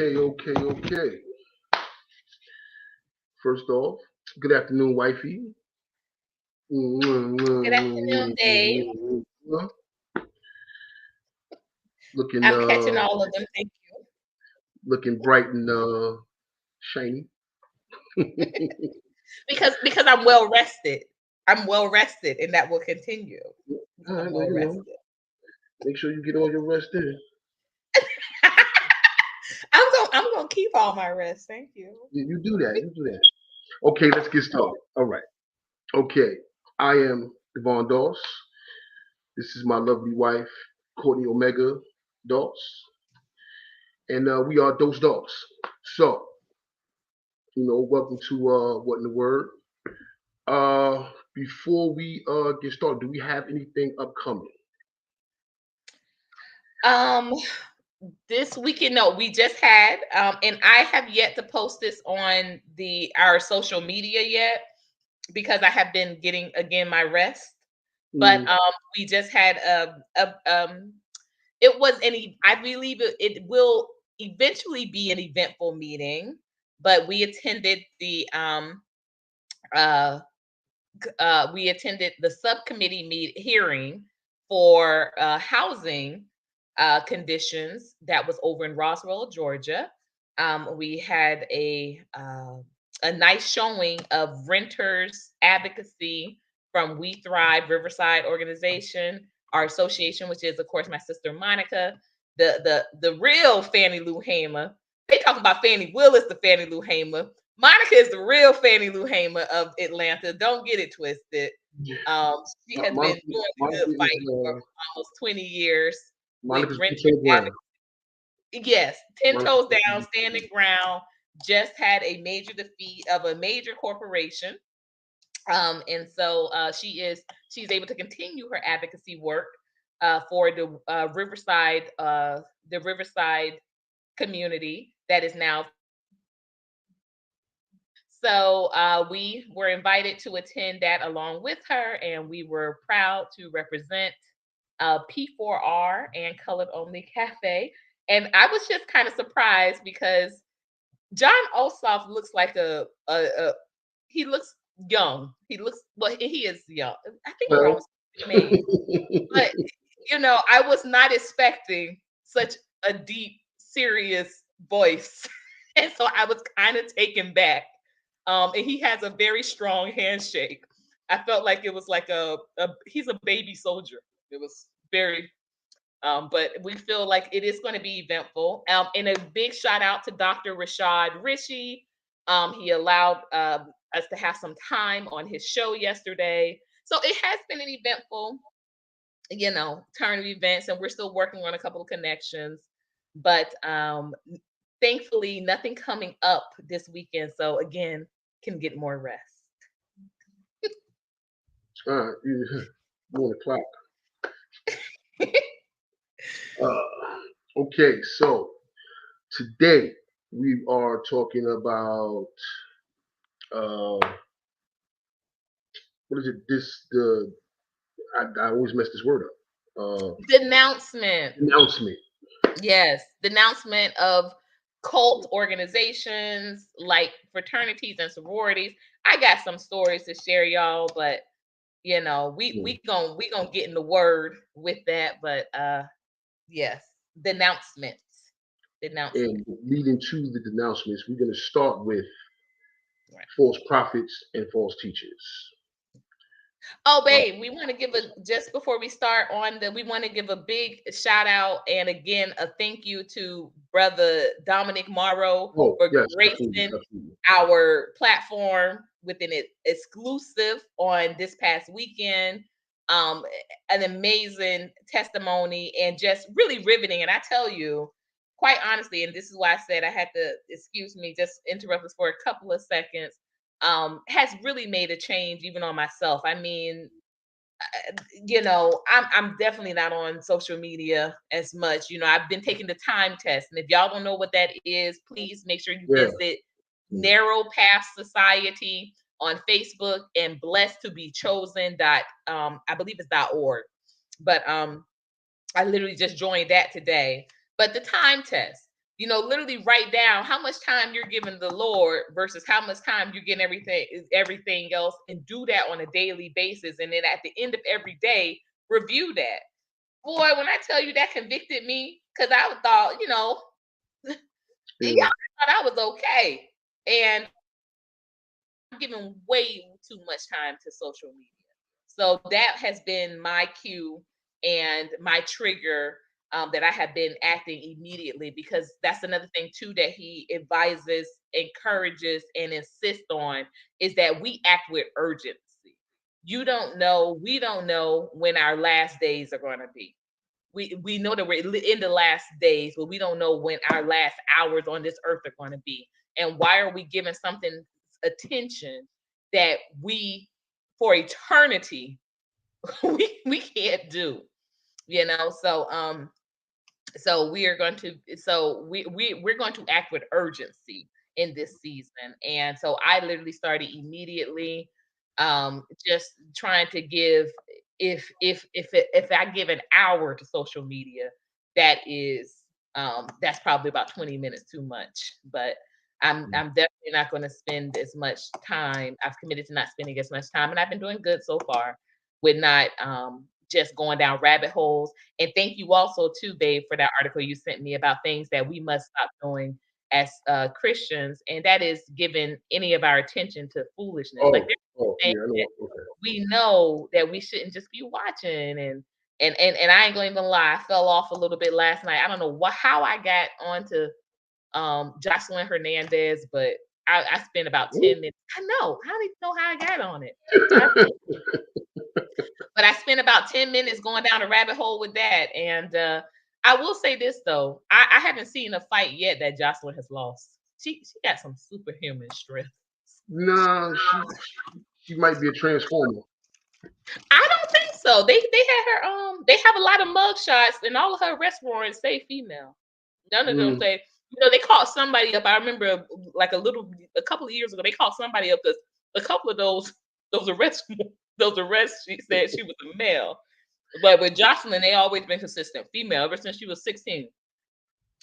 Okay. First off, good afternoon, wifey. Good afternoon, Dave. Looking I'm catching all of them. Thank looking bright and shiny. you. Because I'm well rested. I'm well rested, and that will continue. All I'm right, well, well rested. make sure you get all your rest in. I'm gonna keep all my rest. Thank you. You do that. You do that. Okay, let's get started. All right. Okay, I am Devon Doss. This is my lovely wife, Courtney Omega Doss, and we are Dos Doss. So, welcome to What in the Word. Before we get started, do we have anything upcoming? Um, this weekend, no, we just had, and I have yet to post this on our social media yet because I have been getting again my rest. But Mm, we just had it was I believe it will eventually be an eventful meeting, but uh we attended the subcommittee hearing for housing conditions that was over in Roswell, Georgia. We had a nice showing of renters advocacy from We Thrive Riverside organization, our association, which is of course my sister Monica, the real Fannie Lou Hamer. They talk about Fannie Willis, the Fannie Lou Hamer. Monica is the real Fannie Lou Hamer of Atlanta. Don't get it twisted. She has been Monica, doing the Monica good is fight for almost 20 years with Monica's renters boots on advocacy. Yes, 10 Monica's toes down, standing ground. Just had a major defeat of a major corporation. And so she's able to continue her advocacy work for the Riverside community that is now. So we were invited to attend that along with her, and we were proud to represent P4R and Colored Only Cafe. And I was just kind of surprised because John Ossoff looks like he looks young. He is young. I think we're well. almost the same age. But I was not expecting such a deep, serious voice. And so I was kind of taken back. And he has a very strong handshake. I felt like it was like he's a baby soldier. It was very but we feel like it is going to be eventful. And a big shout out to Dr. Rashad Rishi. He allowed us to have some time on his show yesterday. So it has been an eventful, turn of events, and we're still working on a couple of connections. But thankfully, nothing coming up this weekend. So again, can get more rest. All right, you on the clock. Okay, so today we are talking about uh, what is it? I always mess this word up. Denouncement. Announcement. Yes, denouncement of cult organizations like fraternities and sororities. I got some stories to share, y'all, but we gonna get in the word with that. But yes, denouncements, denouncement. And leading to the denouncements, we're going to start with Right. false prophets and false teachers. Oh, babe, we want to give just before we start we want to give a big shout out and again a thank you to brother Dominic Morrow Oh, for yes, absolutely, gracing absolutely. our platform with an exclusive on this past weekend. Um, an amazing testimony and just really riveting. And I tell you, quite honestly, and this is why I said I had to excuse me, just interrupt us for a couple of seconds. Has really made a change even on myself. I mean, I'm definitely not on social media as much. I've been taking the time test, and if y'all don't know what that is, please make sure you Yeah. visit Narrow Path Society on Facebook and blessed to be chosen I believe it's .org. But I literally just joined that today. But the time test. literally write down how much time you're giving the Lord versus how much time you're getting everything else, and do that on a daily basis. And then at the end of every day, review that. Boy, when I tell you that convicted me, because I thought, Yeah. I thought I was okay. And I'm giving way too much time to social media. So that has been my cue and my trigger, that I have been acting immediately, because that's another thing too that he advises, encourages, and insists on, is that we act with urgency. We don't know when our last days are going to be. We know that we're in the last days, but we don't know when our last hours on this earth are going to be. And why are we giving something attention that we, for eternity, we can't do? So we are going to so we're going to act with urgency in this season. And so I literally started immediately, just trying to give, if I give an hour to social media, that's probably about 20 minutes too much. But I'm definitely not going to spend as much time. I've committed to not spending as much time, and I've been doing good so far with not just going down rabbit holes. And thank you also too, babe, for that article you sent me about things that we must stop doing as Christians, and that is giving any of our attention to foolishness. Like, Oh, there's things yeah, I that know. Okay. we know that we shouldn't just be watching. And I ain't gonna even lie, I fell off a little bit last night. I don't know how I got onto Jocelyn Hernandez, but I spent about 10 minutes. I know. I don't even know how I got on it. But I spent about 10 minutes going down a rabbit hole with that. And I will say this though, I haven't seen a fight yet that Jocelyn has lost. She got some superhuman strength. Nah, she might be a transformer. I don't think so. They had her, they have a lot of mug shots, and all of her arrest warrants say female. None of them Mm. say, they called somebody up. I remember like a couple of years ago, they called somebody up because a couple of those arrests those arrests, she said she was a male. But with Jocelyn, they always been consistent. Female ever since she was 16.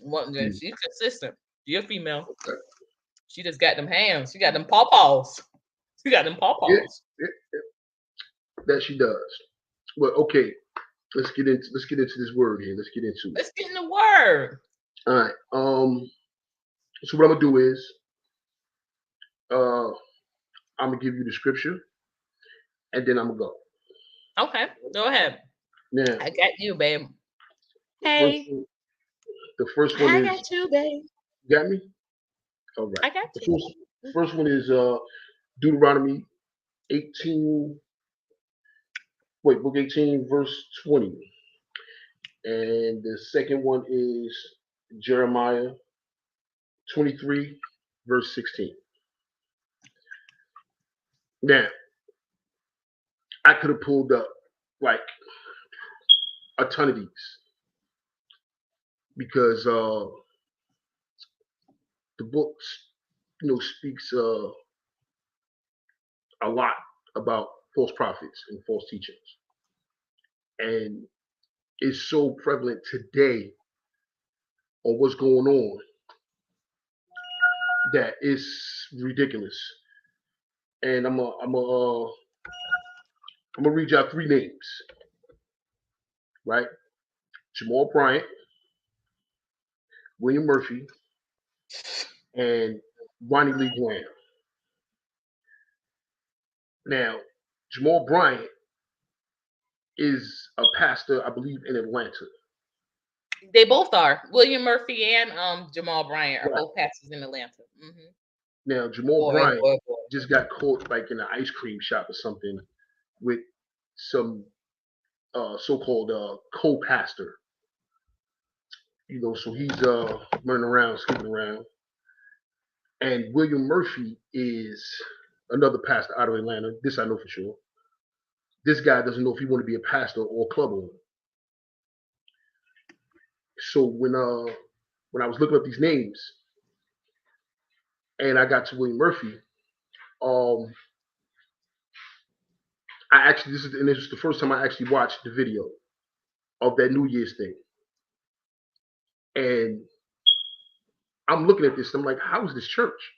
Mm. She's consistent. She a female. Okay. She just got them hands. She got them pawpaws. She got them Yeah, pawpaws. yeah, that she does. Well, okay, let's get into this word here. Let's get into it. Let's get in the word. All right. So what I'm gonna do is, I'm gonna give you the scripture, and then I'm gonna go. Okay, go ahead. Now, I got you, babe. the first Hey, one, the first one I is, got you, babe. you got me. All right. I got The you. first one is Deuteronomy 18. Wait, book 18, verse 20, and the second one is Jeremiah 23, verse 16. Now, I could have pulled up like a ton of these because the books, speaks a lot about false prophets and false teachings, and it's so prevalent today on what's going on that it's ridiculous. And I'm gonna read y'all three names, right? Jamal Bryant, William Murphy, and Ronnie Lee Graham. Now, Jamal Bryant is a pastor, I believe, in Atlanta. They both are. William Murphy and Jamal Bryant are Right. both pastors in Atlanta. Now, Jamal Boy, Bryant boy, boy. just got caught like in an ice cream shop or something with some so-called co-pastor. So he's running around, skipping around. And William Murphy is another pastor out of Atlanta. This I know for sure. This guy doesn't know if he want to be a pastor or a club owner. So when I was looking up these names and I got to William Murphy, I actually this is the first time I actually watched the video of that New Year's thing. And I'm looking at this. I'm like, how is this church?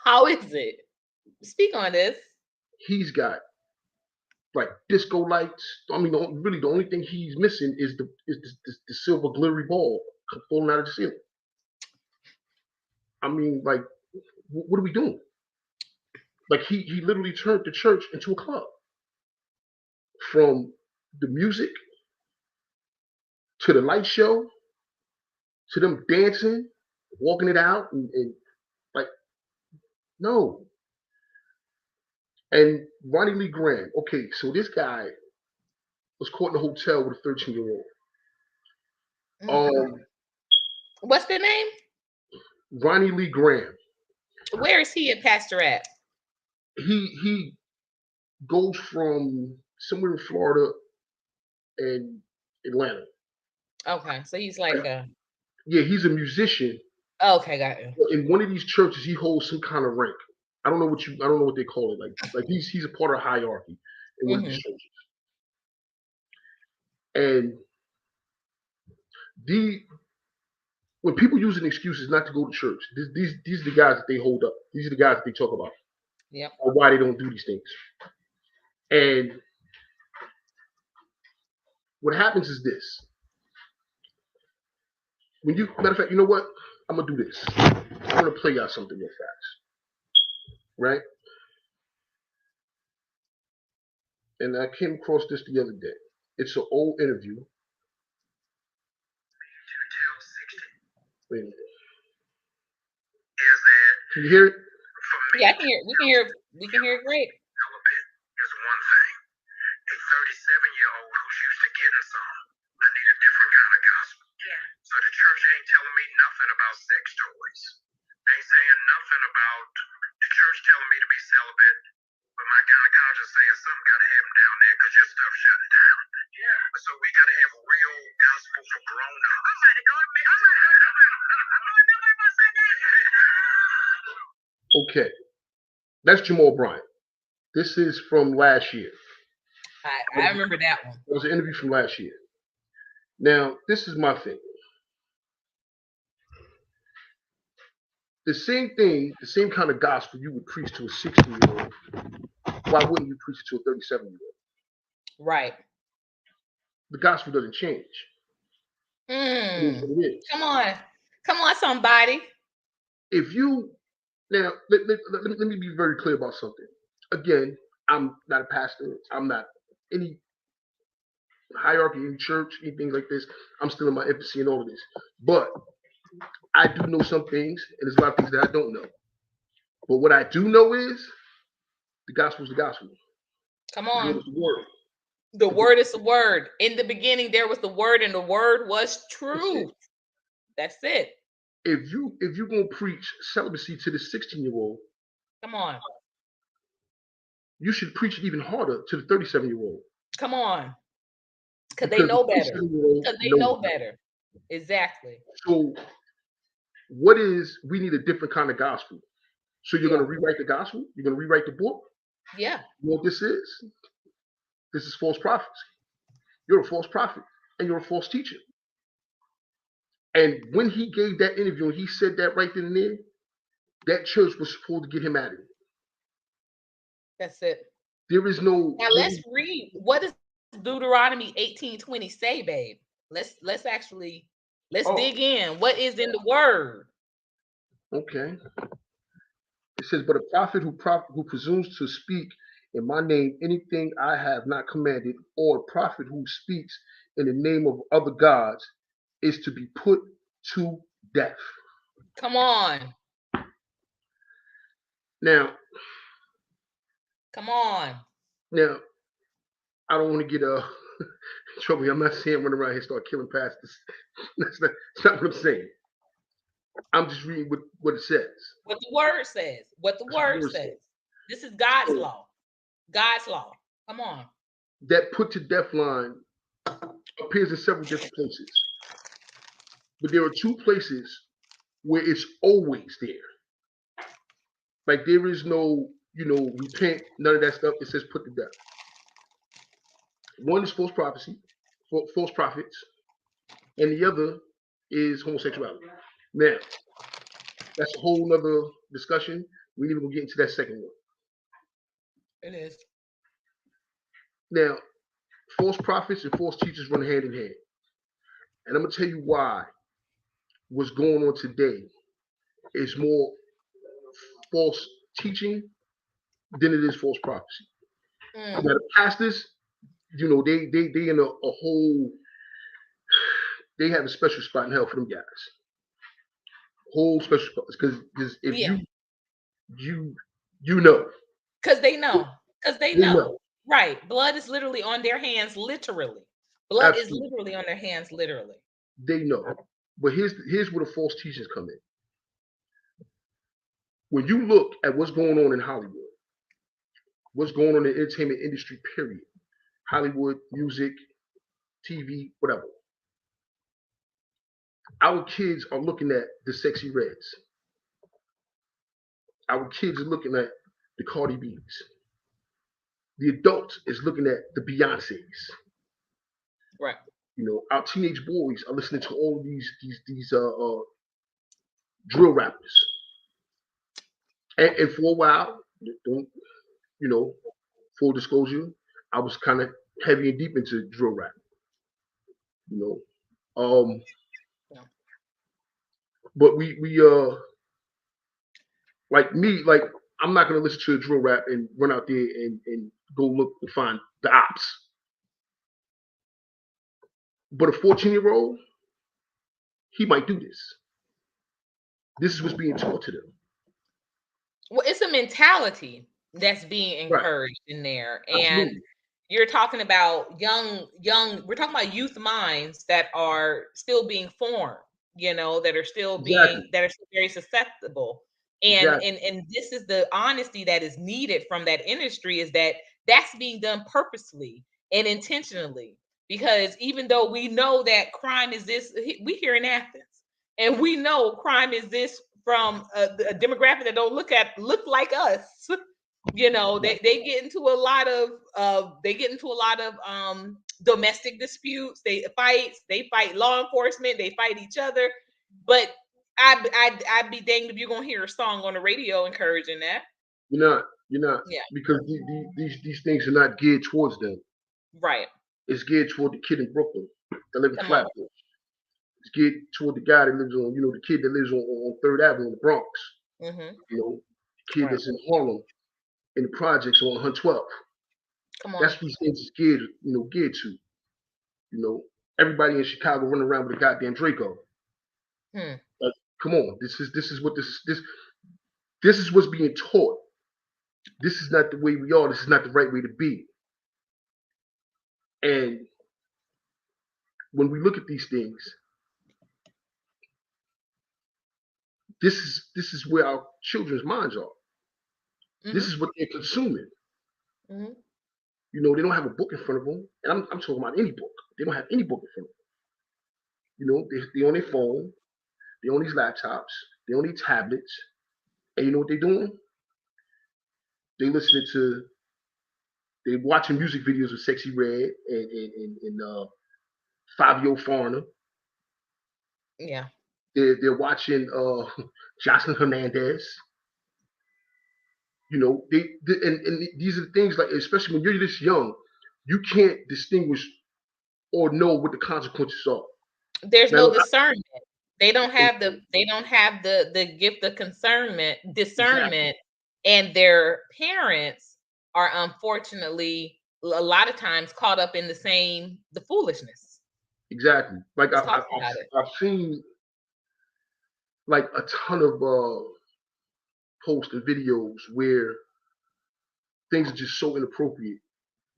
How is it? Speak on this. He's got like disco lights. I mean, really, the only thing he's missing is the silver glittery ball falling out of the ceiling. I mean, like, what are we doing? Like, he literally turned the church into a club. From the music to the light show to them dancing, walking it out, and like, no. And Ronnie Lee Graham. Okay, so this guy was caught in a hotel with a 13-year-old. What's the name? Ronnie Lee Graham. Where is he a pastor at? He goes from somewhere in Florida and Atlanta. Okay, so he's like a. Yeah, he's a musician. Okay, got you. In one of these churches, he holds some kind of rank. I don't know what they call it. Like he's a part of hierarchy in one of these churches. And when people using excuses not to go to church, these are the guys that they hold up. These are the guys that they talk about. Yep. Or why they don't do these things. And what happens is this. Matter of fact, you know what? I'm gonna do this. I'm gonna play y'all something real fast. Right? And I came across this the other day. It's an old interview. Wait a minute. Can you hear it? Yeah, I can hear. We can hear it great. Is one thing. A 37-year-old who's used to getting some. I need a different kind of gospel. Yeah. So the church ain't telling me nothing about sex toys. They ain't saying nothing about the church telling me to be celibate, but my gynecologist saying something got to happen down there because your stuff shutting down. Yeah. So we got to have a real gospel for grown-ups. I'm like, nobody must say that. Okay. That's Jamal Bryant. This is from last year. I remember that one. It was an interview from last year. Now, this is my thing. The same thing, the same kind of gospel you would preach to a 16-year-old, why wouldn't you preach it to a 37-year-old? Right. The gospel doesn't change. It is what it is. Come on, somebody. If you now let me be very clear about something. Again, I'm not a pastor. I'm not any hierarchy in church, anything like this. I'm still in my infancy and all of this. But I do know some things, and there's a lot of things that I don't know. But what I do know is the gospel is the gospel. Come on. The word. The word is the word. In the beginning, there was the word, and the word was truth. That's it. If you're gonna preach celibacy to the 16-year-old, come on. You should preach it even harder to the 37-year-old. Come on. Because they know better. Because they know better. Exactly. So we need a different kind of gospel. So you're going to rewrite the gospel? You're going to rewrite the book? Yeah. You know what this is? This is false prophecy. You're a false prophet and you're a false teacher. And when he gave that interview and he said that right then and there, that church was supposed to get him out of it. That's it. There is no. Now let's read. What does Deuteronomy 18:20 say, babe? Let's dig in. What is in the word? Okay. It says, but a prophet who presumes to speak in my name anything I have not commanded, or a prophet who speaks in the name of other gods, is to be put to death. Come on. Now. Come on. Now, I don't want to get trouble. I'm not saying run around here and start killing pastors. That's not what I'm saying. I'm just reading what it says. What the word says. What the word says. This is God's law. God's law. Come on. That put to death line appears in several different places. But there are two places where it's always there. Like there is no, repent, none of that stuff. It says put to death. One is false prophecy, false prophets, and the other is homosexuality. Now, That's a whole nother discussion. We ain't even gonna get into that second one. It is. Now, false prophets and false teachers run hand in hand. And I'm gonna tell you why what's going on today is more false teaching than it is false prophecy. Now Mm. the pastors, they in a whole they have a special spot in hell for them guys. Whole special spot. Because if Yeah, you you know, because they know. Because they they know. know. Right. Blood is literally on their hands, literally. Blood is Absolutely. literally on their hands, literally. They know. But here's where the false teachers come in. When you look at what's going on in Hollywood, what's going on in the entertainment industry, period. Hollywood, music, TV, whatever. Our kids are looking at the sexy reds. Our kids are looking at the Cardi B's. The adults is looking at the Beyonces. Right. Our teenage boys are listening to all these drill rappers. And for a while, don't full disclosure, I was kind of heavy and deep into drill rap. You know, um, Yeah. but we like me, like I'm not gonna listen to a drill rap and run out there and go look to find the ops. But a 14-year-old, he might do this. This is what's being taught to them. Well, it's a mentality that's being Right. encouraged in there. And Absolutely. you're talking about we're talking about youth minds that are still being formed, that are still Exactly. very susceptible. And Exactly. and this is the honesty that is needed from that industry, is that that's being done purposely and intentionally. Because even though we know that crime is this, we here in Athens, and we know crime is this from a demographic that don't look like us. They get into a lot of domestic disputes. They fight law enforcement, they fight each other. But I'd be danged if you're gonna hear a song on the radio encouraging that. You're not Yeah. because these things are not geared towards them. Right. It's geared toward the kid in Brooklyn that lives in Come on. Flatbush. It's geared toward the guy that lives on, the kid that lives on Third Avenue in the Bronx. Mm-hmm. The kid Right. that's in Harlem in the projects on 112. Come on. That's what these things is geared to. Everybody in Chicago running around with a goddamn Draco. Hmm. Like, come on, this is what this is what's being taught. This is not the way we are. This is not the right way to be. And when we look at these things, this is where our children's minds are. Mm-hmm. This is what they're consuming. Mm-hmm. They don't have a book in front of them, and I'm talking about any book. They don't have any book in front of them. They on their phone, they on these laptops, they on these tablets, and you know what they're doing? They're watching music videos of Sexy Red and 5-Year-Old Foreigner. Yeah. They're watching Jocelyn Hernandez. And these are the things, like, especially when you're this young, you can't distinguish or know what the consequences are. There's Now, no discernment. They don't have the gift of discernment, exactly, and their parents are unfortunately a lot of times caught up in the foolishness. exactly. Like Let's talk about it. I've seen like a ton of posts and videos where things are just so inappropriate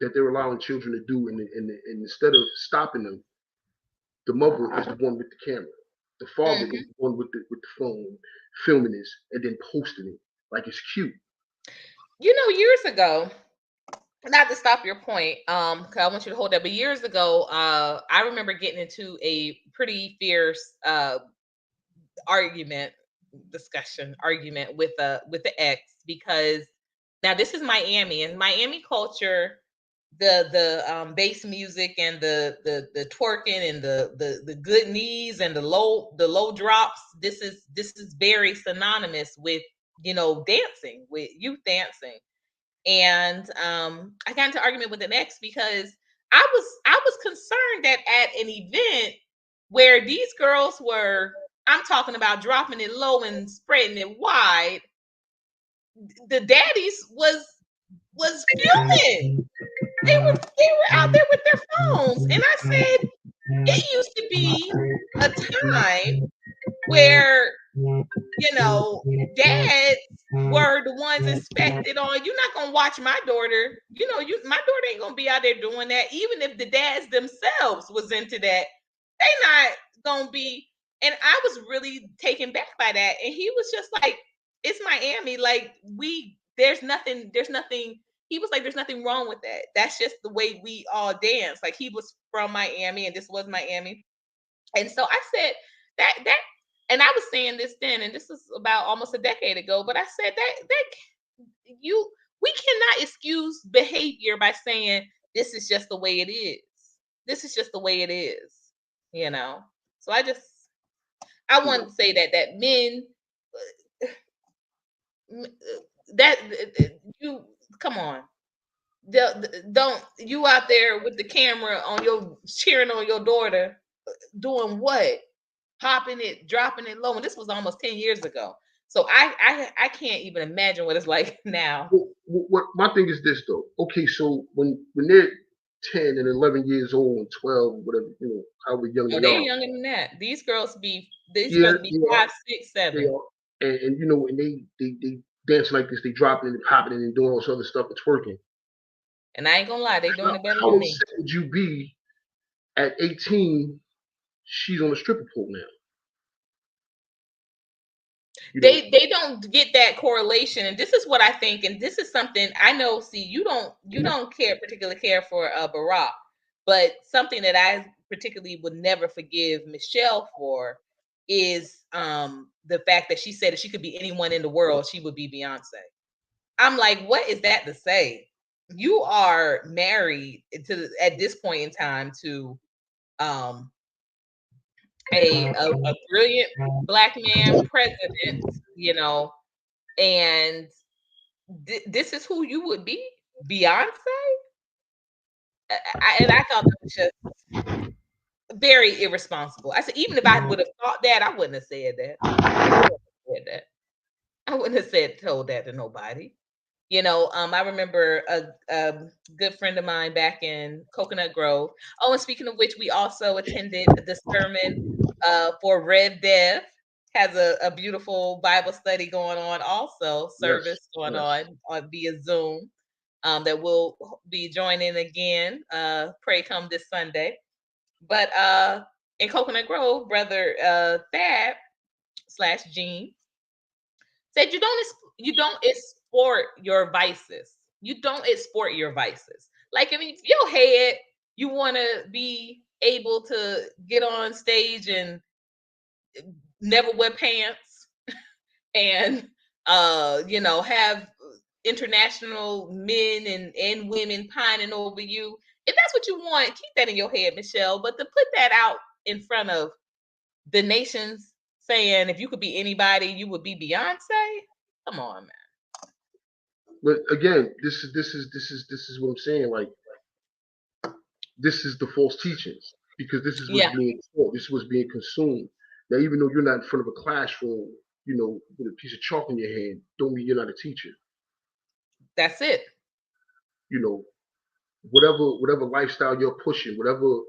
that they're allowing children to do, and instead of stopping them, the mother is the one with the camera. The father is Mhm. the one with the phone, filming this and then posting it like it's cute. Years ago, not to stop your point, 'cause I want you to hold that, but years ago, I remember getting into a pretty fierce argument, argument with the ex, because now this is Miami, and Miami culture the bass music and the twerking and the good knees and the low drops. This is very synonymous with, you know, dancing, with youth dancing. And I got into argument with an ex because I was concerned that at an event where these girls were, I'm talking about dropping it low and spreading it wide, the daddies was fuming. They were out there with their phones. And I said, it used to be a time where, you know, dads were the ones expected on. You're not gonna watch my daughter. You know, my daughter ain't gonna be out there doing that. Even if the dads themselves was into that, they not gonna be. And I was really taken back by that. And he was just like, it's Miami. Like, there's nothing. He was like, there's nothing wrong with that. That's just the way we all dance. Like, he was from Miami and this was Miami. And so I said that and I was saying this then, and this is about almost a decade ago, but I said we cannot excuse behavior by saying this is just the way it is. This is just the way it is, you know. So I want to say that men that you come on. Don't you out there with the camera on your cheering on your daughter doing what? Popping it, dropping it low. And this was almost 10 years ago. So I can't even imagine what it's like now. What my thing is this though. Okay, so when they're 10 and 11 years old and 12, whatever, you know, however young Oh, they they're are. younger than that. These girls be Yeah, 5, 6, 7. they are. And you know, and they dance like this, they dropping it and popping it and doing all this other stuff, it's working. And I ain't gonna lie, they doing it better How than me. upset would you be at 18? She's on a stripper pole now. You know? They don't get that correlation, and this is what I think, and this is something I know. See, you don't particularly care for Barack, but something that I particularly would never forgive Michelle for is the fact that she said if she could be anyone in the world, she would be Beyonce. I'm like, what is that to say? You are married to at this point in time to um a brilliant black man president, you know, and this is who you would be, Beyonce. I thought that was just very irresponsible. I said, even if I would have thought that, I wouldn't have said that. I wouldn't have told that to nobody. You know, I remember a good friend of mine back in Coconut Grove. Oh, and speaking of which, we also attended the sermon for Rev Dev. Has a beautiful Bible study going on, also service going on via Zoom. That we'll be joining again. Pray come this Sunday. But in Coconut Grove, brother Thad / Gene said you don't export your vices. You don't export your vices. Like if your head, you want to be able to get on stage and never wear pants and you know, have international men and women pining over you. If that's what you want, keep that in your head, Michelle. But to put that out in front of the nations saying if you could be anybody, you would be Beyonce. Come on, man. But again, this is what I'm saying. Like, this is the false teachings because this is what's being taught. This is what's being consumed. Now, even though you're not in front of a classroom, you know, with a piece of chalk in your hand, don't mean you're not a teacher. That's it. You know, whatever lifestyle you're pushing, whatever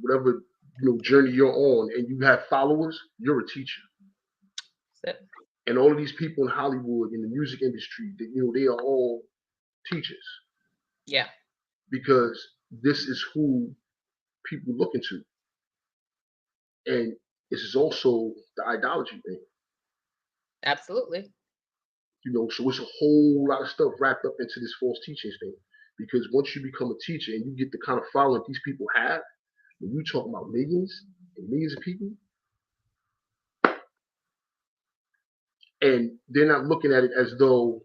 you know journey you're on, and you have followers, you're a teacher. That's it. And all of these people in Hollywood in the music industry, you know, they are all teachers. Yeah. Because this is who people look into. And this is also the idolatry thing. Absolutely. You know, so it's a whole lot of stuff wrapped up into this false teachings thing. Because once you become a teacher and you get the kind of following these people have, when you talk about millions and millions of people, and they're not looking at it as though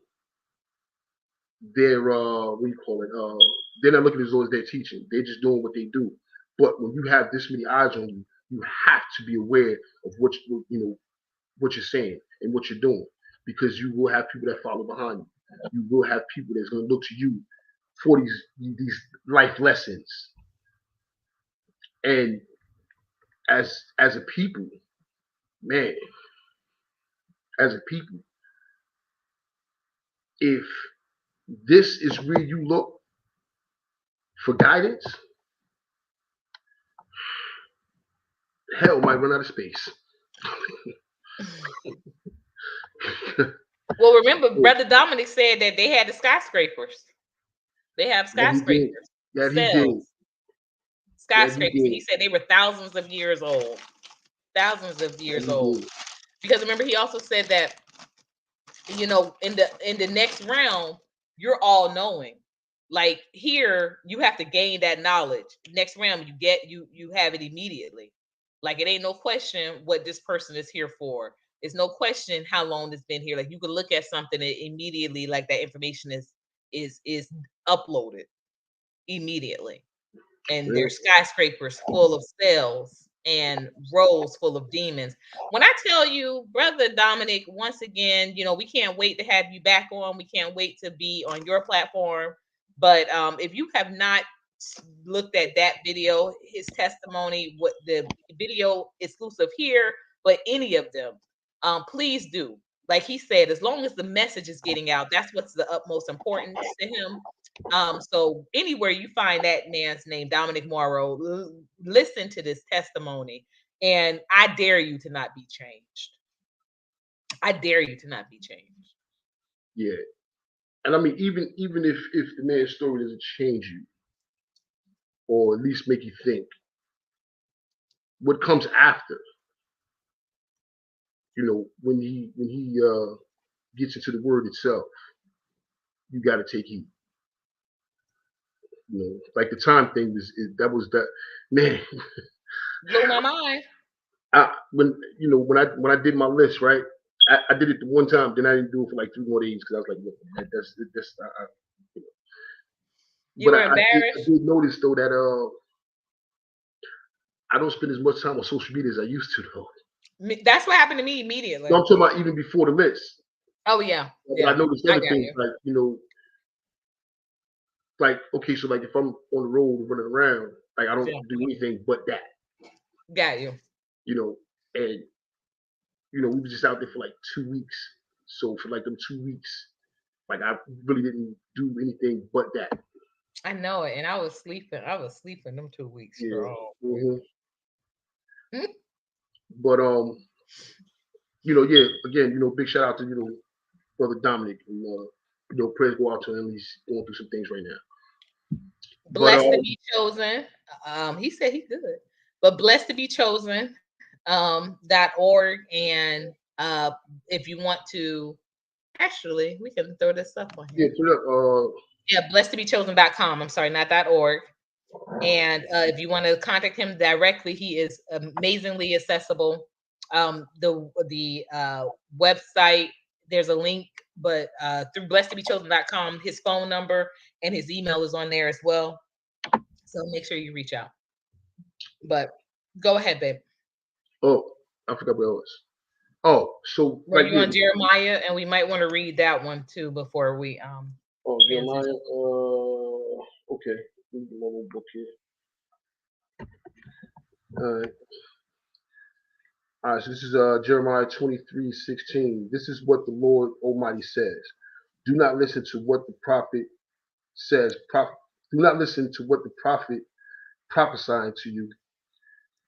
they're what do you call it? They're not looking as though as they're teaching. They're just doing what they do. But when you have this many eyes on you, you have to be aware of what you're saying and what you're doing, because you will have people that follow behind you. You will have people that's going to look to you for these life lessons. And as a people, man, as a people, if this is where you look for guidance, hell might run out of space. Well, remember, Brother Dominic said that they had the skyscrapers. They have skyscrapers, That he did. cells, skyscrapers. And he said they were thousands of years old. Thousands of years old. Because remember, he also said that, you know, in the next realm, you're all knowing. Like here, you have to gain that knowledge. Next realm, you have it immediately. Like it ain't no question what this person is here for. It's no question how long it's been here. Like you can look at something and immediately, like that information is uploaded immediately. And there's skyscrapers full of cells and rows full of demons. When I tell you, Brother Dominic, once again, you know, we can't wait to have you back on. We can't wait to be on your platform. But if you have not looked at that video, his testimony, what the video exclusive here, but any of them, please do. Like he said, as long as the message is getting out, that's what's the utmost importance to him. So anywhere you find that man's name, Dominic Morrow, listen to this testimony, and I dare you to not be changed. I dare you to not be changed. Yeah, and I mean, even if the man's story doesn't change you, or at least make you think, what comes after, you know, when he gets into the word itself, you got to take heed. You know, like the time thing was that man. Blew my mind. When I did my list, right, I did it the one time, then I didn't do it for like 3 more days because I was like, look, that's you know. You were embarrassed. I did notice though that I don't spend as much time on social media as I used to though. That's what happened to me immediately. No, I'm talking about even before the list. Oh yeah. I noticed other things like, you know, like okay, so like if I'm on the road running around, like I don't do anything but that. Got you. You know, and you know, we were just out there for like 2 weeks. So for like them 2 weeks, like I really didn't do anything but that. I know it, and I was sleeping. I was sleeping them 2 weeks. Yeah. But you know, yeah, again, you know, big shout out to, you know, Brother Dominic, and you know, prayers go out to him. He's going through some things right now. Blessed to be chosen. He said he's good, but blessed to be chosen. .org, and if you want to, actually, we can throw this up on here. Yeah, put up. Yeah, blessed to be chosen.com. I'm sorry, not .org. And if you want to contact him directly, he is amazingly accessible. The website, there's a link, but through blessedtobechosen.com, his phone number and his email is on there as well. So make sure you reach out. But go ahead, babe. Oh, I forgot what else. Oh, so we're like on Jeremiah, and we might want to read that one too before we Oh, Jeremiah. Okay. Read the little book here. All right. All right, so this is Jeremiah 23:16. This is what the Lord Almighty says. Do not listen to what the prophet says. Do not listen to what the prophet prophesying to you.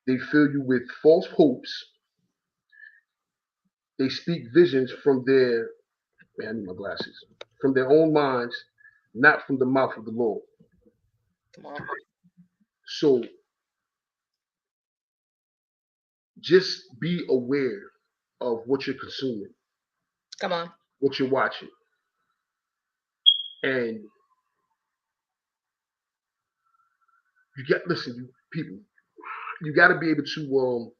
They fill you with false hopes. They speak visions from their, man, I need my glasses, from their own minds, not from the mouth of the Lord. Come on. So just be aware of what you're consuming. Come on. What you're watching. And listen, you people, you got to be able to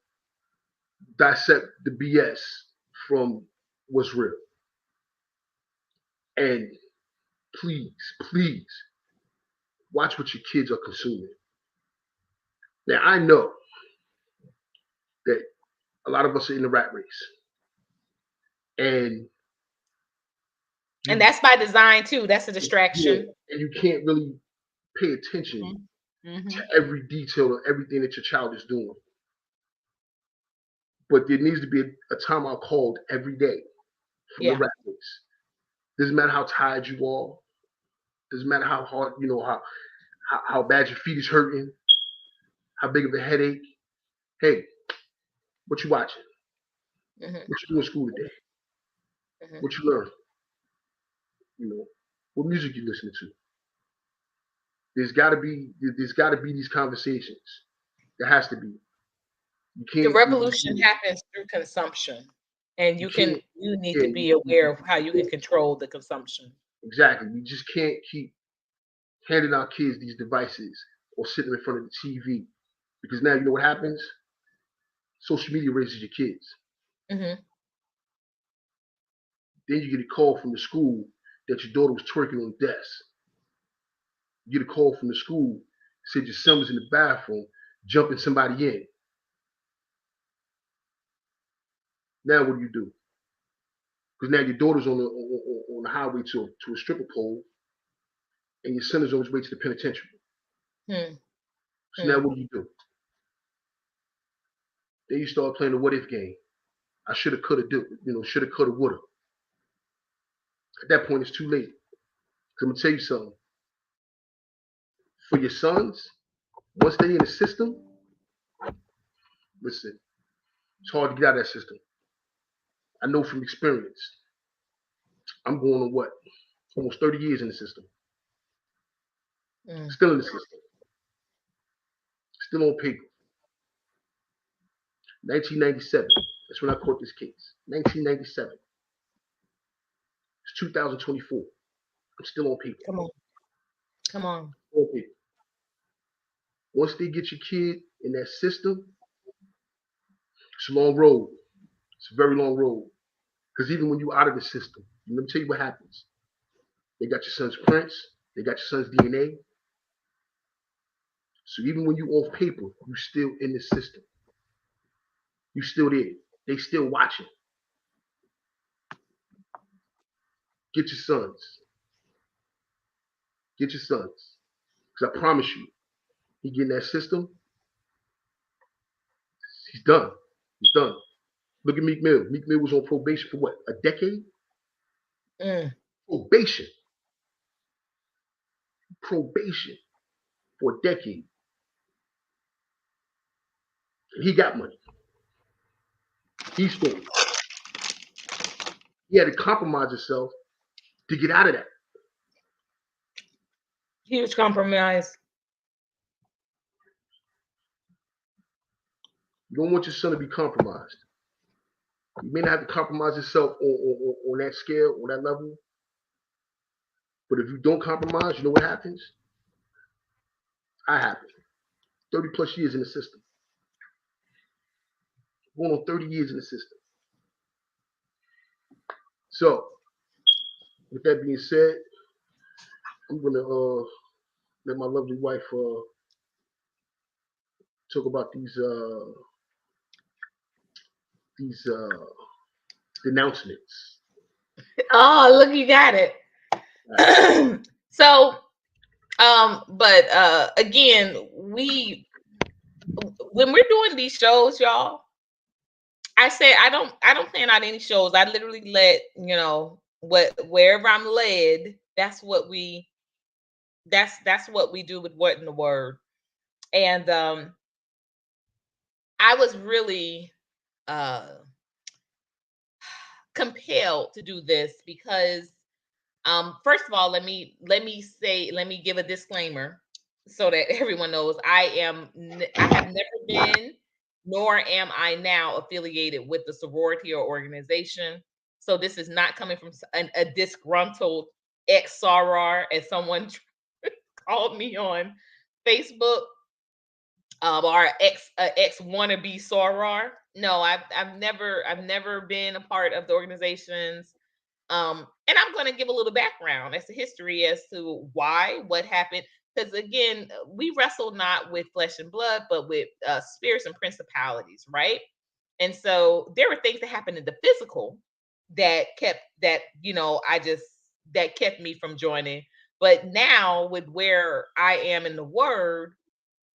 dissect the BS from what's real. And please, please watch what your kids are consuming. Now I know that a lot of us are in the rat race, and And that's by design too. That's a yeah, distraction. and you can't really pay attention Mm-hmm. to every detail of everything that your child is doing. But there needs to be a timeout called every day from the Yeah. rat race. Doesn't matter how tired you are. Doesn't matter how hard, how bad your feet is hurting, how big of a headache. Hey, what you watching? Mm-hmm. What you doing in school today? Mm-hmm. What you learn? What music you listening to? There's got to be these conversations. There has to be. You The can't. revolution happens through consumption, and You you can't. need Yeah, to be aware of how you can control the consumption. exactly. We just can't keep handing our kids these devices or sitting in front of the TV because now you know what happens. Social media raises your kids. Mm-hmm. Then you get a call from the school that your daughter was twerking on the desk. You get a call from the school said your son was in the bathroom jumping somebody in. Now what do? Because now your daughter's on the highway to a stripper pole, and your son is on his way to the penitentiary. Hmm. So now what do? Then you start playing the what if game. I shoulda, coulda, shoulda, coulda, woulda. At that point, it's too late. Because I'm gonna tell you something. For your sons, once they in the system, listen, it's hard to get out of that system. I know from experience. I'm going on what? Almost 30 years in the system. Still in the system. Still on paper. 1997. That's when I caught this case. 1997. It's 2024. I'm still on paper. Come on. On paper. Once they get your kid in that system, it's a long road. It's a very long road. Because even when you're out of the system, let me tell you what happens. They got your son's prints. They got your son's DNA. So even when you off paper, you still in the system. You still there. They still watching. Get your sons. Get your sons. Because I promise you, he get in that system, he's done. He's done. Look at Meek Mill. Meek Mill was on probation for what? A decade? Probation. Probation for a decade. And he got money. He spent it. He had to compromise himself to get out of that. Huge compromise. You don't want your son to be compromised. You may not have to compromise yourself on that scale, on that level. But if you don't compromise, you know what happens? I happened. 30 plus years in the system. Going on 30 years in the system. So, with that being said, I'm gonna let my lovely wife talk about these denouncements. Oh, look, you got it. So, but again, when we're doing these shows, y'all, I say I don't plan out any shows. I literally let wherever I'm led, that's what we do with What in the Word. And I was really compelled to do this because first of all, let me give a disclaimer so that everyone knows I have never been, nor am I now affiliated with the sorority or organization. So this is not coming from a disgruntled ex-soror, as someone called me on Facebook, or ex wannabe soror. No, I've never been a part of the organizations. And I'm going to give a little background as to history as to why, what happened. Because again, we wrestle not with flesh and blood, but with spirits and principalities, right? And so there were things that happened in the physical that kept that, that kept me from joining. But now with where I am in the word,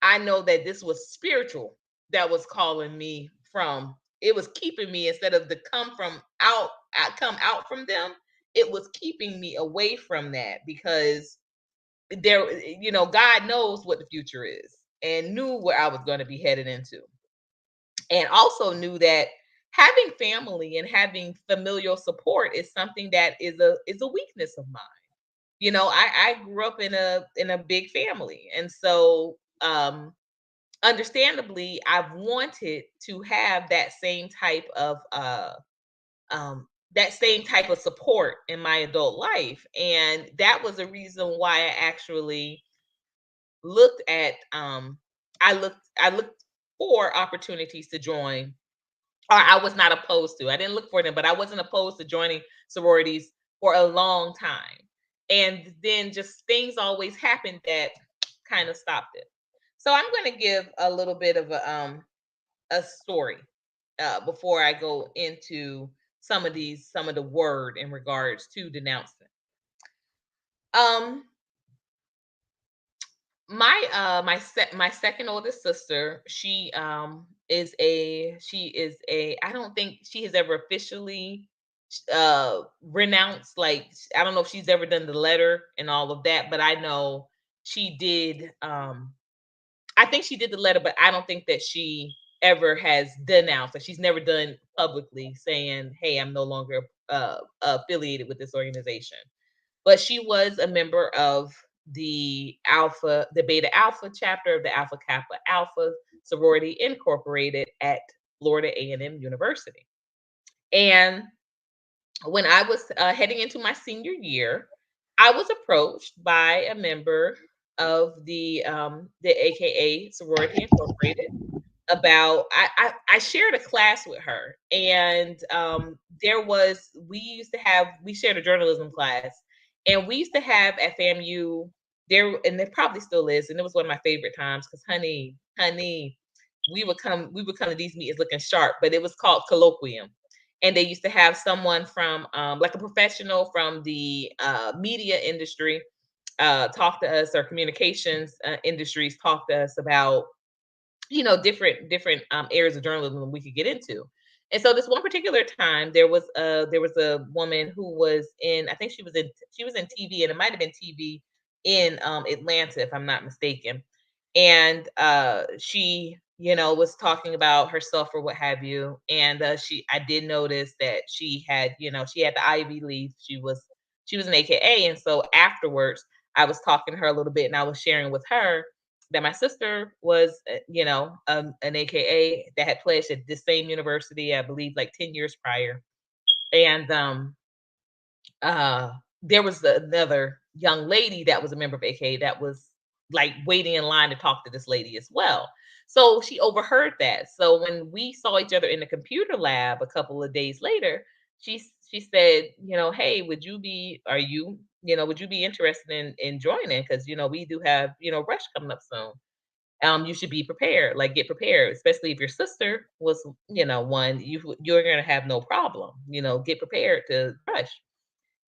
I know that this was spiritual that was calling me from. It was keeping me instead of to come out from them. It was keeping me away from that because God knows what the future is and knew where I was going to be headed into, and also knew that having family and having familial support is something that is a weakness of mine. I grew up in a big family, and so understandably, I've wanted to have that same type of support in my adult life. And that was a reason why I actually looked at I looked for opportunities to join, or I was not opposed to. I didn't look for them, but I wasn't opposed to joining sororities for a long time. And then just things always happened that kind of stopped it. So I'm going to give a little bit of a story before I go into some of the word in regards to denouncement. Um, my second oldest sister, she is a I don't think she has ever officially renounced, like I don't know if she's ever done the letter and all of that, but I know she did. I think she did the letter, but I don't think that she ever has denounced. Like she's never done publicly saying, "Hey, I'm no longer affiliated with this organization." But she was a member of the Beta Alpha chapter of the Alpha Kappa Alpha Sorority Incorporated at Florida A&M University. And when I was heading into my senior year, I was approached by a member of the AKA Sorority Incorporated about I shared a class with her, and we shared a journalism class, and we used to have at FAMU there, and there probably still is, and it was one of my favorite times because honey, we would come to these meetings looking sharp, but it was called colloquium. And they used to have someone from like a professional from the media industry talk to us, or communications industries talk to us about different areas of journalism we could get into. And so this one particular time there was a woman who was in, I think she was in TV, and it might have been TV in Atlanta if I'm not mistaken. And she was talking about herself or what have you. And I did notice that she had the Ivy League. She was an AKA. And so afterwards I was talking to her a little bit, and I was sharing with her that my sister was, an AKA that had pledged at the same university, I believe, like 10 years prior. And uh, there was another young lady that was a member of AKA that was like waiting in line to talk to this lady as well. So she overheard that. So when we saw each other in the computer lab a couple of days later, she said, hey, would you be interested in joining? Because we do have Rush coming up soon. You should be prepared, like get prepared, especially if your sister was, one, you're gonna have no problem, get prepared to rush.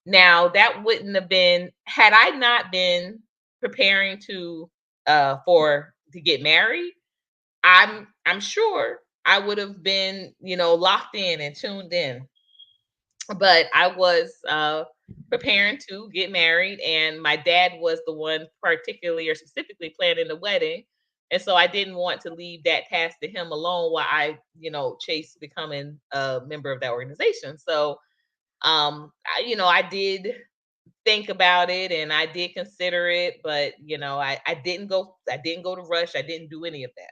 Now that wouldn't have been, had I not been preparing to get married, I'm sure I would have been, locked in and tuned in. But I was preparing to get married, and my dad was the one particularly or specifically planning the wedding. And so I didn't want to leave that task to him alone while I, chased becoming a member of that organization. So I did think about it, and I did consider it, but I didn't go to Rush. I didn't do any of that.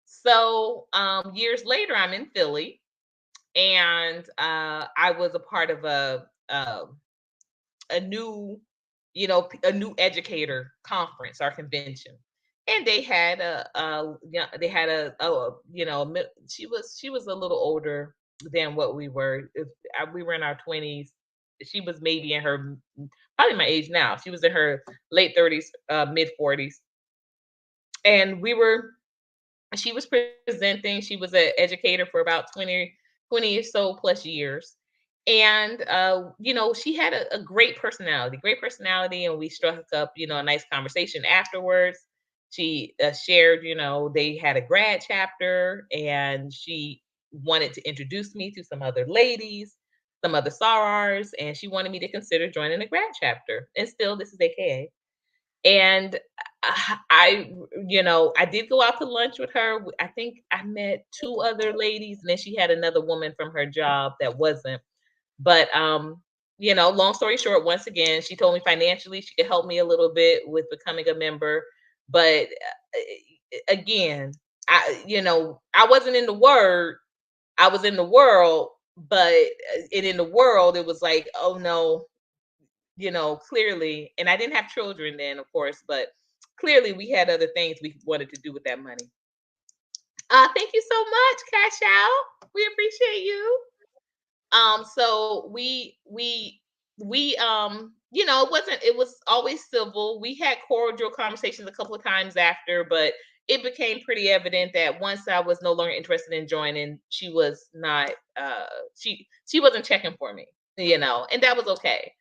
So years later I'm in Philly, and I was a part of a new, a new educator conference or convention. And they had yeah, they had she was a little older than what we were. We were in our 20s, she was maybe in her probably my age now. She was in her late 30s, mid 40s, and she was presenting. She was an educator for about 20 or so plus years. And she had a great personality, and we struck up, a nice conversation afterwards. She shared, they had a grad chapter, and she wanted to introduce me to some other ladies, some other sorors, and she wanted me to consider joining the grad chapter. And still, this is AKA. And I, I did go out to lunch with her. I think I met two other ladies, and then she had another woman from her job that wasn't. But long story short, once again, she told me financially she could help me a little bit with becoming a member. But again, I wasn't in the word, I was in the world, but in the world, it was like, oh no, clearly, and I didn't have children then, of course, but clearly we had other things we wanted to do with that money. Thank you so much, Cash Out. We appreciate you. So it was always civil. We had cordial conversations a couple of times after, but it became pretty evident that once I was no longer interested in joining, she was not she wasn't checking for me, and that was okay.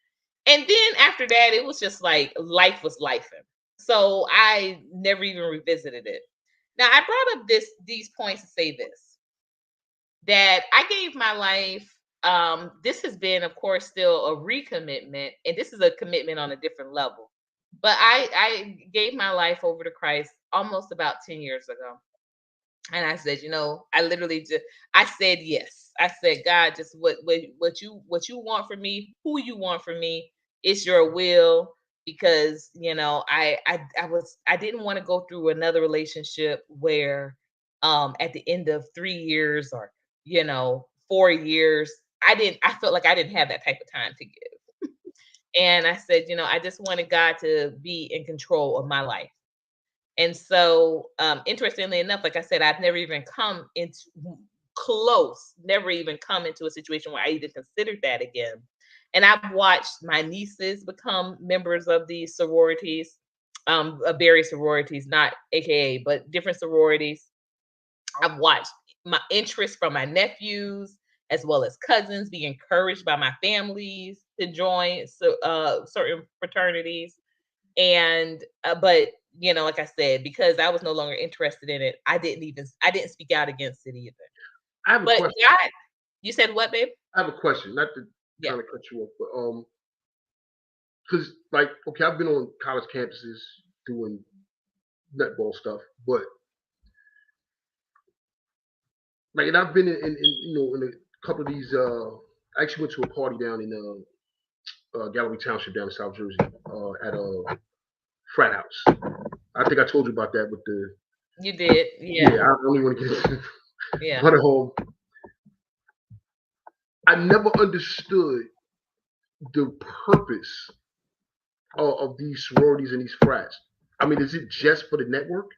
And then after that, it was just like life was life. So I never even revisited it. Now I brought up these points to say this, that I gave my life. This has been, of course, still a recommitment, and this is a commitment on a different level. But I gave my life over to Christ almost about 10 years ago. And I said, I literally I said yes. I said, God, just what you want from me, who you want from me, it's your will. Because I didn't want to go through another relationship where at the end of 3 years or 4 years, I felt like I didn't have that type of time to give. And I said, I just wanted God to be in control of my life. And so, interestingly enough, like I said, I've never even come into never even come into a situation where I even considered that again. And I've watched my nieces become members of these sororities, various sororities, not AKA, but different sororities. I've watched my interest from my nephews as well as cousins be encouraged by my families to join certain fraternities. And but like I said, because I was no longer interested in it, I didn't speak out against it either. I have a But question. God, you said what, babe? I have a question, not to Yeah. kind of cut you off, but because like, okay, I've been on college campuses doing netball stuff, but like, and I've been in a couple of these. I actually went to a party down in Gallery Township down in South Jersey at a frat house. I think I told you about that with the. You did, Yeah, yeah. I don't even want to get into. Yeah. But I never understood the purpose of these sororities and these frats. I mean, is it just for the network?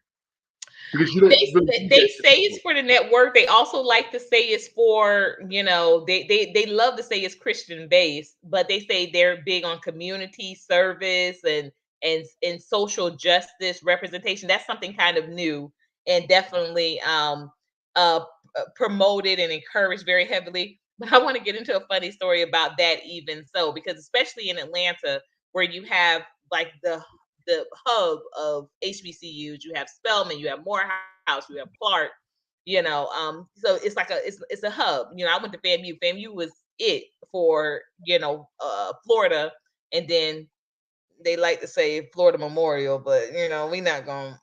Because you don't really They say it's for the network. They also like to say it's for, they love to say it's Christian based, but they say they're big on community service and social justice representation. That's something kind of new and definitely promoted and encouraged very heavily. But I want to get into a funny story about that, even so, because especially in Atlanta, where you have like the hub of HBCUs. You have Spelman, you have Morehouse, you have Clark. So it's like it's a hub. I went to FAMU. FAMU was it for Florida, and then they like to say Florida Memorial, but we not going.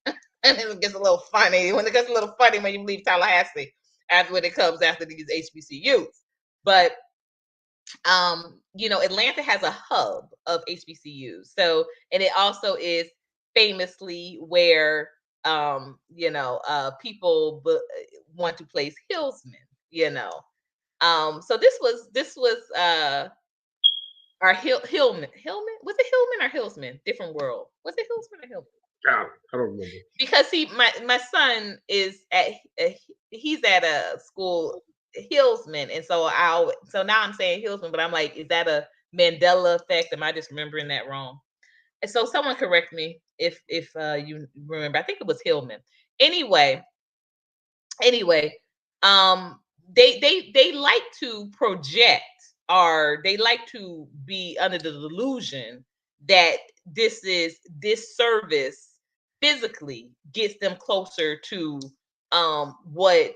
And it gets a little funny when it gets a little funny when you leave Tallahassee after when it comes after these HBCUs. But Atlanta has a hub of HBCUs. So, and it also is famously where people want to place Hillsman. So this was our Hillman. Was it Hillman or Hillsman? Different world. Was it Hillsman or Hillman? I don't remember. Because my son is he's at a school Hillsman, and so now I'm saying Hillsman, but I'm like, is that a Mandela effect? Am I just remembering that wrong? And so someone correct me if you remember. I think it was Hillman. Anyway, anyway, um, they like to project, or they like to be under the delusion that this service physically gets them closer to what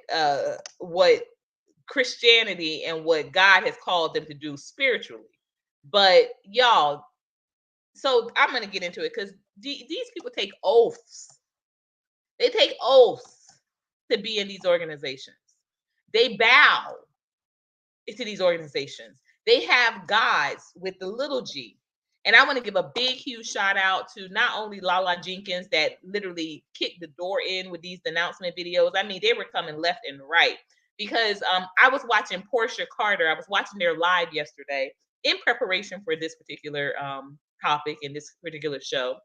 Christianity and what God has called them to do spiritually. But y'all, so I'm gonna get into it because these people take oaths. They take oaths to be in these organizations. They bow to these organizations. They have gods with the little g. And I want to give a big, huge shout out to not only Lala Jenkins that literally kicked the door in with these denouncement videos. I mean, they were coming left and right because I was watching Portia Carter. I was watching their live yesterday in preparation for this particular topic in this particular show.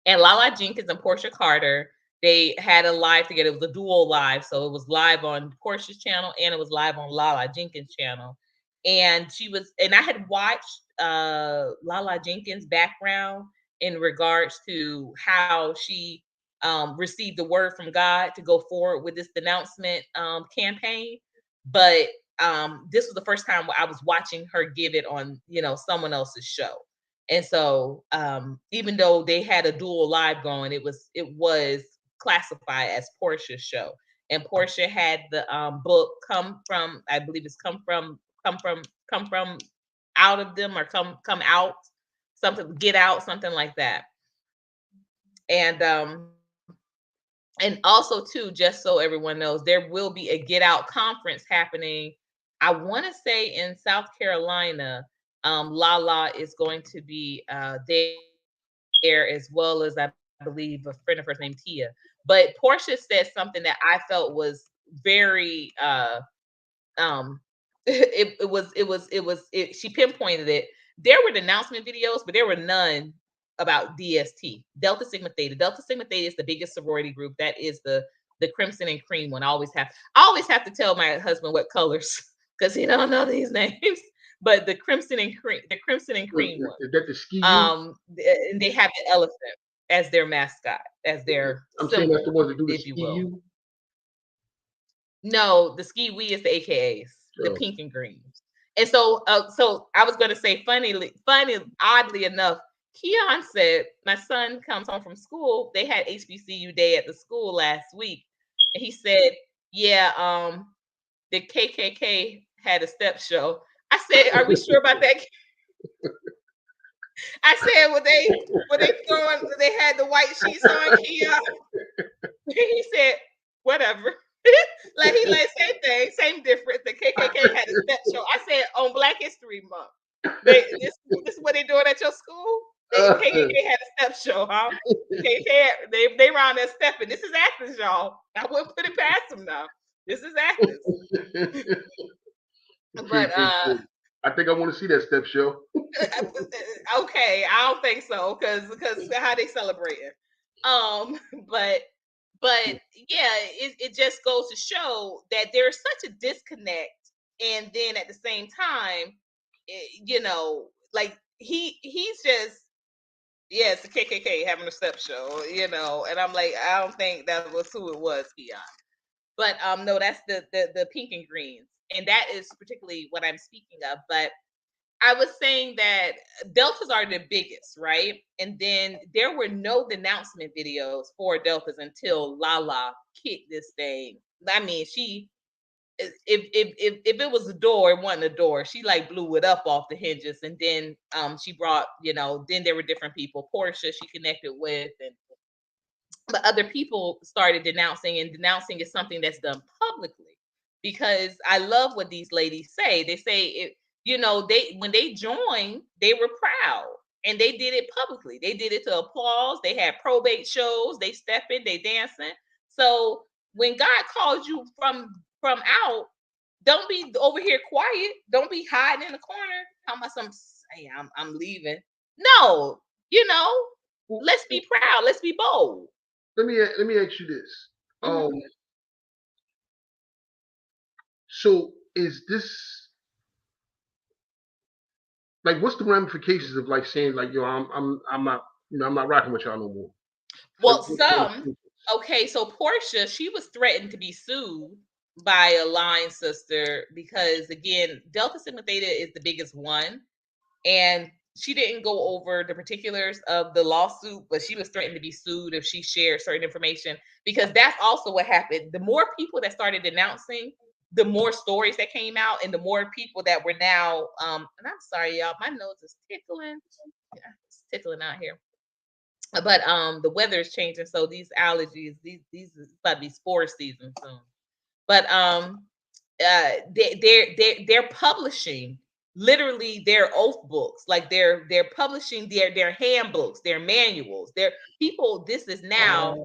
And Lala Jenkins and Portia Carter, they had a live together. It was a dual live. So it was live on Portia's channel and it was live on Lala Jenkins' channel. And I had watched Lala Jenkins' background in regards to how she received the word from God to go forward with this denouncement campaign. But this was the first time I was watching her give it on, someone else's show. And so even though they had a dual live going, it was classified as Portia's show. And Portia had the book come from, I believe it's come from out of them, or come out, something, get out, something like that. And also too, just so everyone knows, there will be a Get Out conference happening, I want to say in South Carolina. Lala is going to be there, as well as, I believe, a friend of hers named Tia. But Portia said something that I felt was very she pinpointed it. There were denouncement videos, but there were none about DST, Delta Sigma Theta. Delta Sigma Theta is the biggest sorority group. That is the crimson and cream one. I always have to tell my husband what colors because he don't know these names. But the crimson and cream one. Is that the ski? And they have the elephant as their mascot, as their symbol, saying that's the ones that do the if you will. ski. No, the ski we is the AKAs, the pink and greens. And so I was going to say, oddly enough, Keon said my son comes home from school. They had HBCU day at the school last week, and he said, "Yeah, the KKK had a step show." I said, "Are we sure about that?" I said, "Were they had the white sheets on, Keon?" He said, "Whatever." Same thing, same difference. The KKK had a step show. I said, on Black History Month, this is what they doing at your school? KKK had a step show, huh? KKK, they around there stepping. This is Athens, y'all. I wouldn't put it past them now. This is Athens. But I think I want to see that step show. Okay, I don't think so, because how they celebrating. But yeah, it just goes to show that there's such a disconnect. And then at the same time, like he's just, it's the KKK having a step show, and I'm like, I don't think that was who it was, Keon. But no, that's the pink and greens, and that is particularly what I'm speaking of. But I was saying that Deltas are the biggest, right? And then there were no denouncement videos for Deltas until Lala kicked this thing. I mean, if it was a door, it wasn't a door. She like blew it up off the hinges, and then she brought, then there were different people. Portia she connected with, but other people started denouncing, and denouncing is something that's done publicly. Because I love what these ladies say. They say it. When they joined, they were proud, and they did it publicly. They did it to applause. They had probate shows. They stepping, they dancing. So when God calls you from out, don't be over here quiet. Don't be hiding in the corner. How about I'm leaving? No, let's be proud. Let's be bold. Let me ask you this. So is this like what's the ramifications of like saying like yo I'm not I'm not rocking with y'all no more? Well, Like okay, so Portia, she was threatened to be sued by a line sister because again, Delta Sigma Theta is the biggest one, and she didn't go over the particulars of the lawsuit, but she was threatened to be sued if she shared certain information, because that's also what happened. The more people that started denouncing, the more stories that came out, and the more people that were now and I'm sorry y'all, my nose is tickling. Yeah, it's tickling out here. But the weather is changing, so these allergies, these is about to be spore season soon. But they're publishing literally their oath books, like they're publishing their handbooks, their manuals, their people. This is now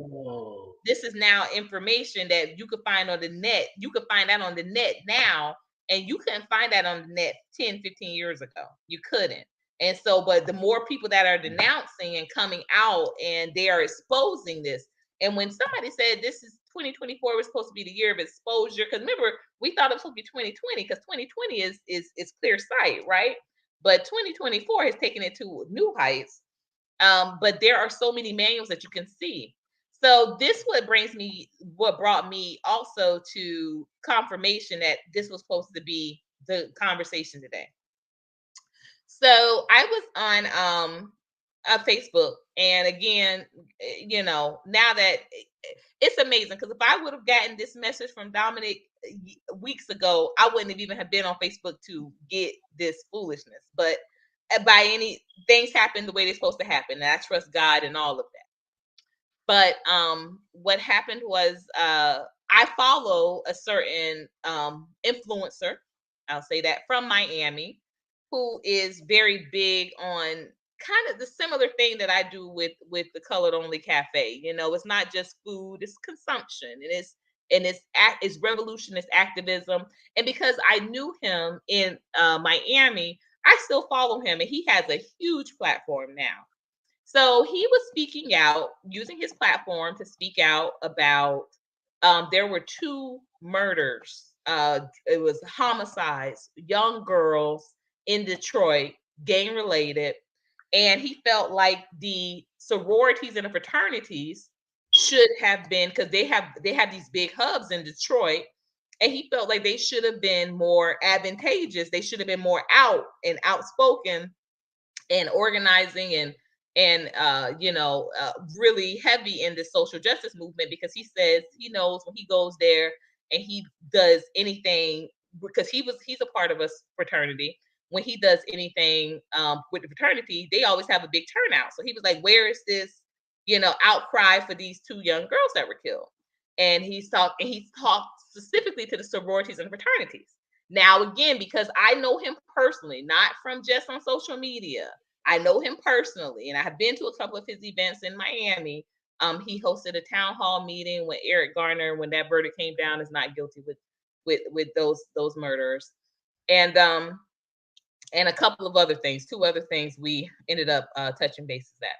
information that you could find on the net. You could find that on the net now, and you couldn't find that on the net 10, 15 years ago. You couldn't. And so, but the more people that are denouncing and coming out and they are exposing this. And when somebody said this is 2024 was supposed to be the year of exposure, because remember, we thought it was supposed to be 2020 because 2020 is clear sight, right? But 2024 has taken it to new heights. But there are so many manuals that you can see. So this what brought me also to confirmation that this was supposed to be the conversation today. So I was on Facebook, and again, now that it's amazing, because if I would have gotten this message from Dominic weeks ago, I wouldn't have even have been on Facebook to get this foolishness. But by any things happen the way they're supposed to happen, and I trust God and all of that. But what happened was I follow a certain influencer, I'll say that, from Miami, who is very big on kind of the similar thing that I do with the Colored Only Cafe. It's not just food, it's consumption, and it's revolution, it's activism. And because I knew him in Miami, I still follow him, and he has a huge platform now. So he was speaking out, using his platform to speak out about there were 2 murders. It was homicides, young girls in Detroit, gang related. And he felt like the sororities and the fraternities should have been, because they have these big hubs in Detroit. And he felt like they should have been more advantageous. They should have been more out and outspoken and organizing and really heavy in the social justice movement, because he says he knows when he goes there and he does anything, because he's a part of a fraternity. When he does anything with the fraternity, they always have a big turnout. So he was like, where is this outcry for these 2 young girls that were killed? And he's talked specifically to the sororities and fraternities. Now, again, because I know him personally, not from just on social media, I know him personally, and I have been to a couple of his events in Miami. He hosted a town hall meeting with Eric Garner when that verdict came down as not guilty with those murders, and a couple of other things, 2 other things we ended up touching bases at.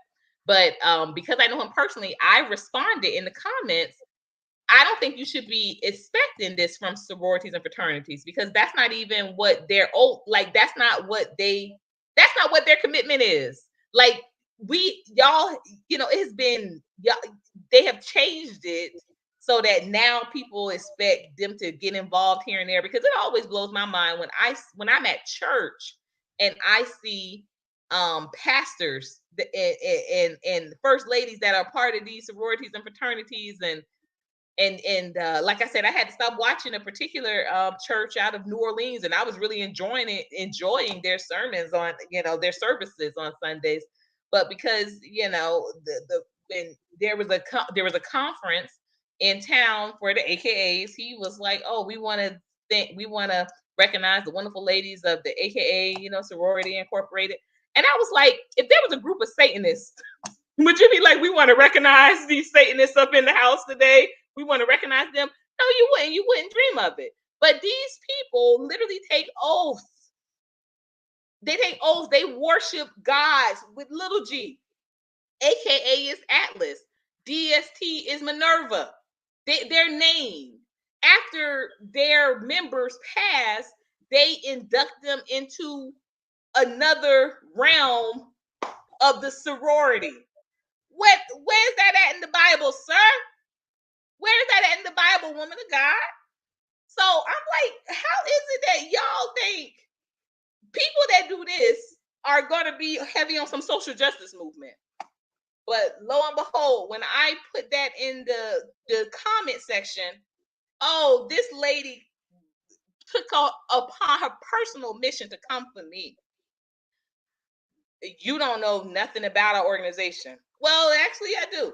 But because I know him personally, I responded in the comments, I don't think you should be expecting this from sororities and fraternities, because that's not even what their that's not what their commitment is. Like, y'all, it has been, they have changed it so that now people expect them to get involved here and there, because it always blows my mind when I'm at church and I see pastors and first ladies that are part of these sororities and fraternities, and like I said, I had to stop watching a particular church out of New Orleans, and I was really enjoying their sermons on, their services on Sundays. But because when there was a conference in town for the AKAs, he was like, "Oh, we want to recognize the wonderful ladies of the AKA, Sorority Incorporated." And I was like, if there was a group of Satanists, would you be like, we want to recognize these Satanists up in the house today? We want to recognize them? No, you wouldn't. You wouldn't dream of it. But these people literally take oaths. They take oaths. They worship gods with little g. AKA is Atlas. DST is Minerva. Their name. after their members pass, they induct them into another realm of the sorority. Where's that at in the Bible, sir? Where's that at in the Bible, woman of God? So I'm like, how is it that y'all think people that do this are going to be heavy on some social justice movement? But lo and behold, when I put that in the comment section, oh, this lady took upon her personal mission to come for me. You don't know nothing about our organization. Well, actually, I do.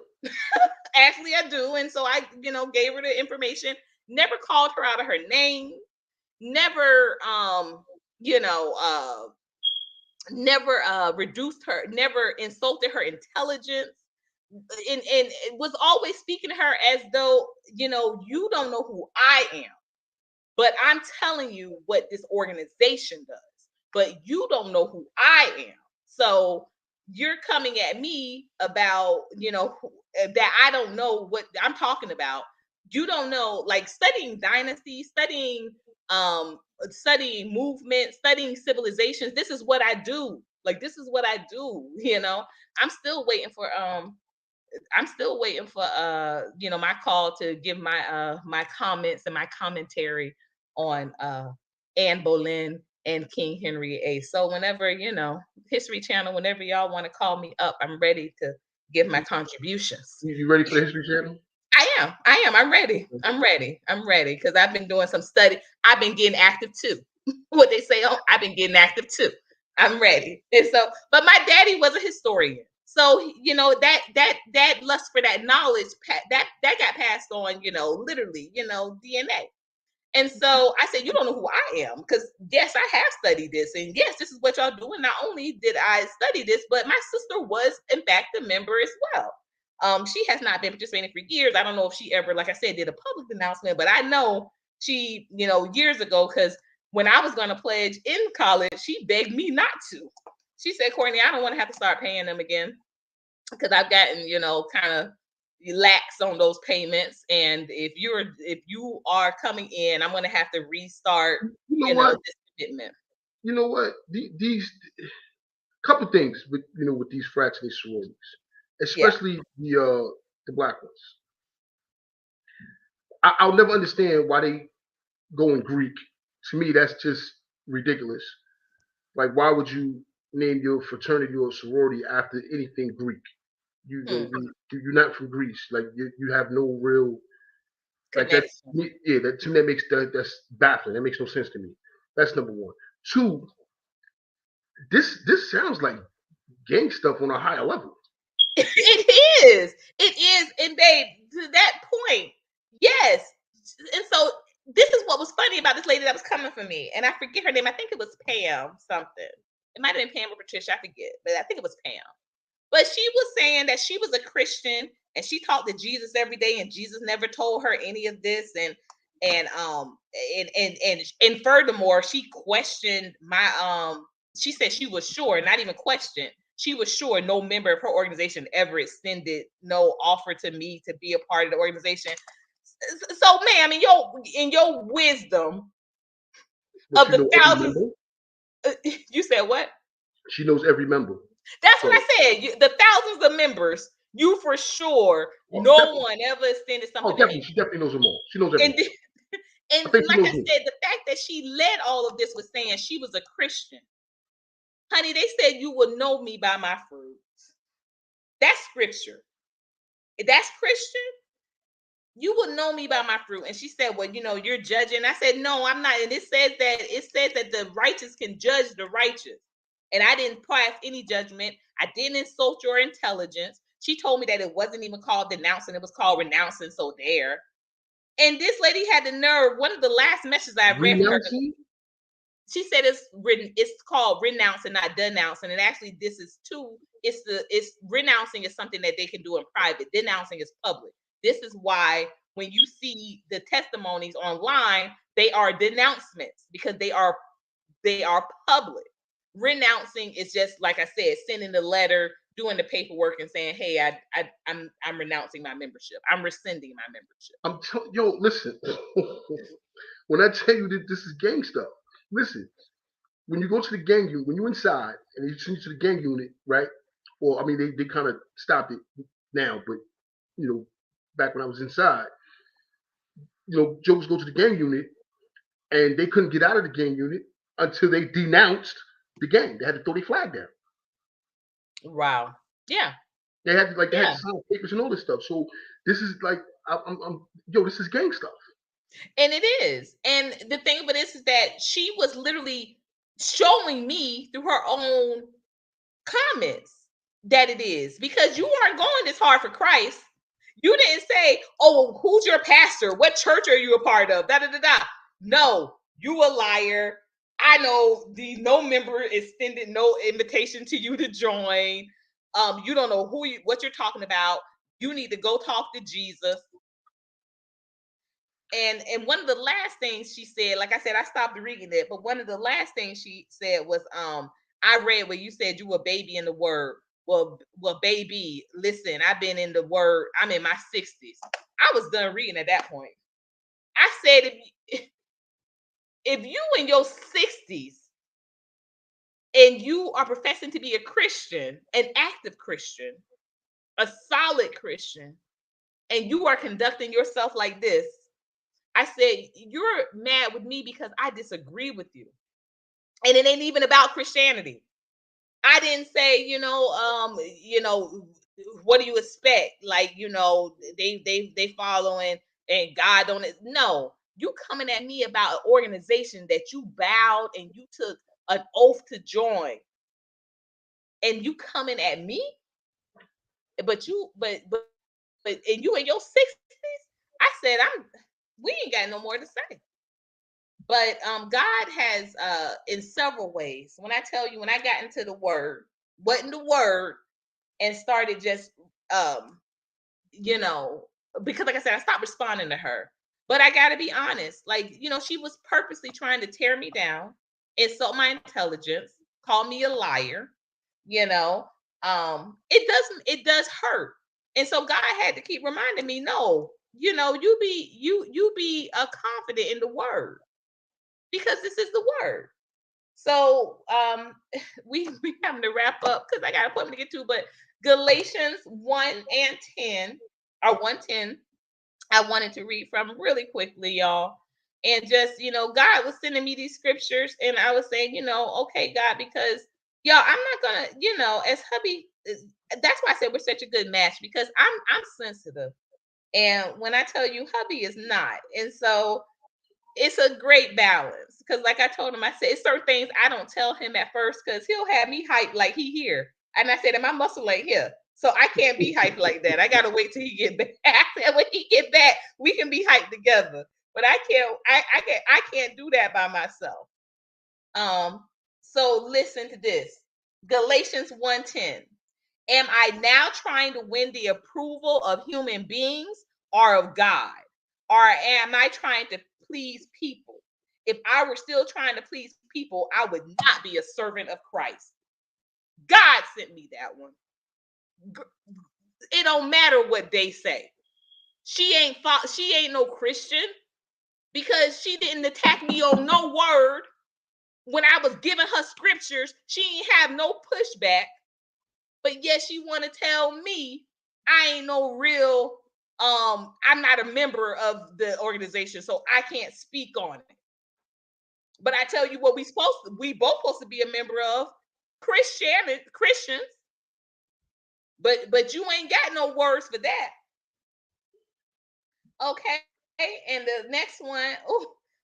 Actually, I do. And so I, gave her the information, never called her out of her name, never, never reduced her, never insulted her intelligence. And was always speaking to her as though, you don't know who I am, but I'm telling you what this organization does, but you don't know who I am. So you're coming at me about, that I don't know what I'm talking about. You don't know, like studying dynasty, studying movement, studying civilizations. This is what I do. Like, this is what I do, I'm still waiting for my call to give my comments and my commentary on Anne Boleyn and King Henry VIII. So whenever, History Channel, whenever y'all want to call me up, I'm ready to give my contributions. You ready for the History Channel? I am. I'm ready. Because I've been doing some study. I've been getting active too. What they say, I've been getting active too. I'm ready. And so, but my daddy was a historian. So, that lust for that knowledge, that got passed on, literally, DNA. And so I said, you don't know who I am, because yes, I have studied this, and yes, this is what y'all do. And not only did I study this, but my sister was in fact a member as well. She has not been participating for years. I don't know if she ever, like I said, did a public announcement, but I know she, years ago, because when I was going to pledge in college, she begged me not to. She said, Courtney, I don't want to have to start paying them again, because I've gotten, kind of lax on those payments. And if you are coming in, I'm going to have to restart, this commitment. You know what? These couple things with these fraternity sororities, especially the black ones. I'll never understand why they go in Greek. To me, that's just ridiculous. Like, why would you name your fraternity or sorority after anything Greek? You're not from Greece. Like, you have no real like that. Yeah, that to me that's baffling. That makes no sense to me. That's number one. Two, this sounds like gang stuff on a higher level. It is, and babe, to that point, yes. And so this is what was funny about this lady that was coming for me, and I forget her name. I think it was Pam something. It might have been Pam or Patricia. I forget, but I think it was Pam. But she was saying that she was a Christian and she talked to Jesus every day, and Jesus never told her any of this. And furthermore, she questioned my she said she was sure, not even questioned. She was sure no member of her organization ever extended no offer to me to be a part of the organization. So, ma'am, in your wisdom of the thousands, you said what? She knows every member. That's what I said. The thousands of members, you for sure, no one ever extended something. Definitely. She definitely knows them all. She knows everything. And like I said, the fact that she led all of this was saying she was a Christian. Honey, they said you will know me by my fruits. That's scripture. If that's Christian, you will know me by my fruit. And she said, well, you're judging. I said, no, I'm not. And it says that the righteous can judge the righteous. And I didn't pass any judgment. I didn't insult your intelligence. She told me that it wasn't even called denouncing. It was called renouncing. So there. And this lady had the nerve. One of the last messages I read from her, she said it's called renouncing, not denouncing. And actually, this is two. It's renouncing is something that they can do in private. Denouncing is public. This is why when you see the testimonies online, they are denouncements because they are public. Renouncing is just, like I said, sending a letter doing the paperwork and saying, "Hey, I'm renouncing my membership. I'm rescinding my membership." Yo, listen. When I tell you that this is gang stuff, listen. When you go to the gang unit, when you're inside and they send you to the gang unit, right? Or I mean, they kind of stopped it now, but back when I was inside, jokers go to the gang unit and they couldn't get out of the gang unit until they denounced the gang. They had to throw their flag down. Wow. Yeah. They had to sign papers and all this stuff. So this is like, this is gang stuff. And it is. And the thing about this is that she was literally showing me through her own comments that it is, because you aren't going this hard for Christ. You didn't say, "Oh, who's your pastor? What church are you a part of?" Da da da da. No, you a liar. I know no member extended no invitation to you to join. You don't know what you're talking about. You need to go talk to Jesus. And one of the last things she said, like I said, I stopped reading it, but one of the last things she said was, I read where you said you were a baby in the word. Well, baby, listen, I've been in the word. I'm in my 60s. I was done reading at that point. I said, if you in your 60s and you are professing to be a Christian, an active Christian, a solid Christian, and you are conducting yourself like this, I said, you're mad with me because I disagree with you. And it ain't even about Christianity. I didn't say, what do you expect? Like, they following and God don't. No, you coming at me about an organization that you bowed and you took an oath to join. And you coming at me? But you and you in your 60s? I said, we ain't got no more to say. But God has in several ways. When I tell you, when I got into the word, wasn't the word, and started just because like I said, I stopped responding to her. But I gotta be honest, like, she was purposely trying to tear me down, insult my intelligence, call me a liar, it does hurt. And so God had to keep reminding me, no, you be confident in the word, because this is the word. So we having to wrap up because I got an appointment to get to, but Galatians 1:10 or 1:10, I wanted to read from really quickly, y'all. And just, God was sending me these scriptures, and I was saying, okay, God, because y'all, I'm not gonna, as hubby, that's why I said we're such a good match, because I'm sensitive. And when I tell you, hubby is not. And so it's a great balance, because like I told him, I said it's certain things I don't tell him at first, because he'll have me hyped like he here, and I said, and my muscle ain't here, so I can't be hyped like that. I gotta wait till he get back. And when he get back, we can be hyped together. But I can't do that by myself. So listen to this. Galatians 1:10. Am I now trying to win the approval of human beings or of God? Or am I trying to please people? If I were still trying to please people, I would not be a servant of Christ. God sent me that one. It don't matter what they say. She ain't no Christian, because she didn't attack me on no word. When I was giving her scriptures, she ain't have no pushback. But yet she want to tell me I ain't no real, I'm not a member of the organization, so I can't speak on it. But I tell you what, we both supposed to be a member of Christians. But you ain't got no words for that. Okay. And the next one,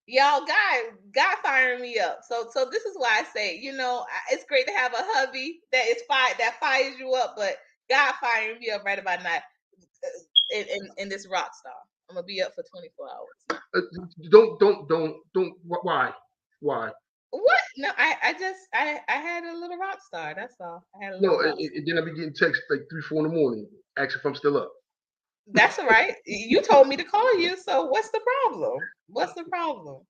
y'all, God firing me up. So this is why I say, it's great to have a hubby that fires you up, but God firing me up right about now in this rock star. I'm gonna be up for 24 hours. Don't. Why? What? No, I had a little rock star. That's all. I had a little. No, and then I be getting texts like 3, 4 in the morning, asking if I'm still up. That's all right. You told me to call you, so what's the problem? What's the problem?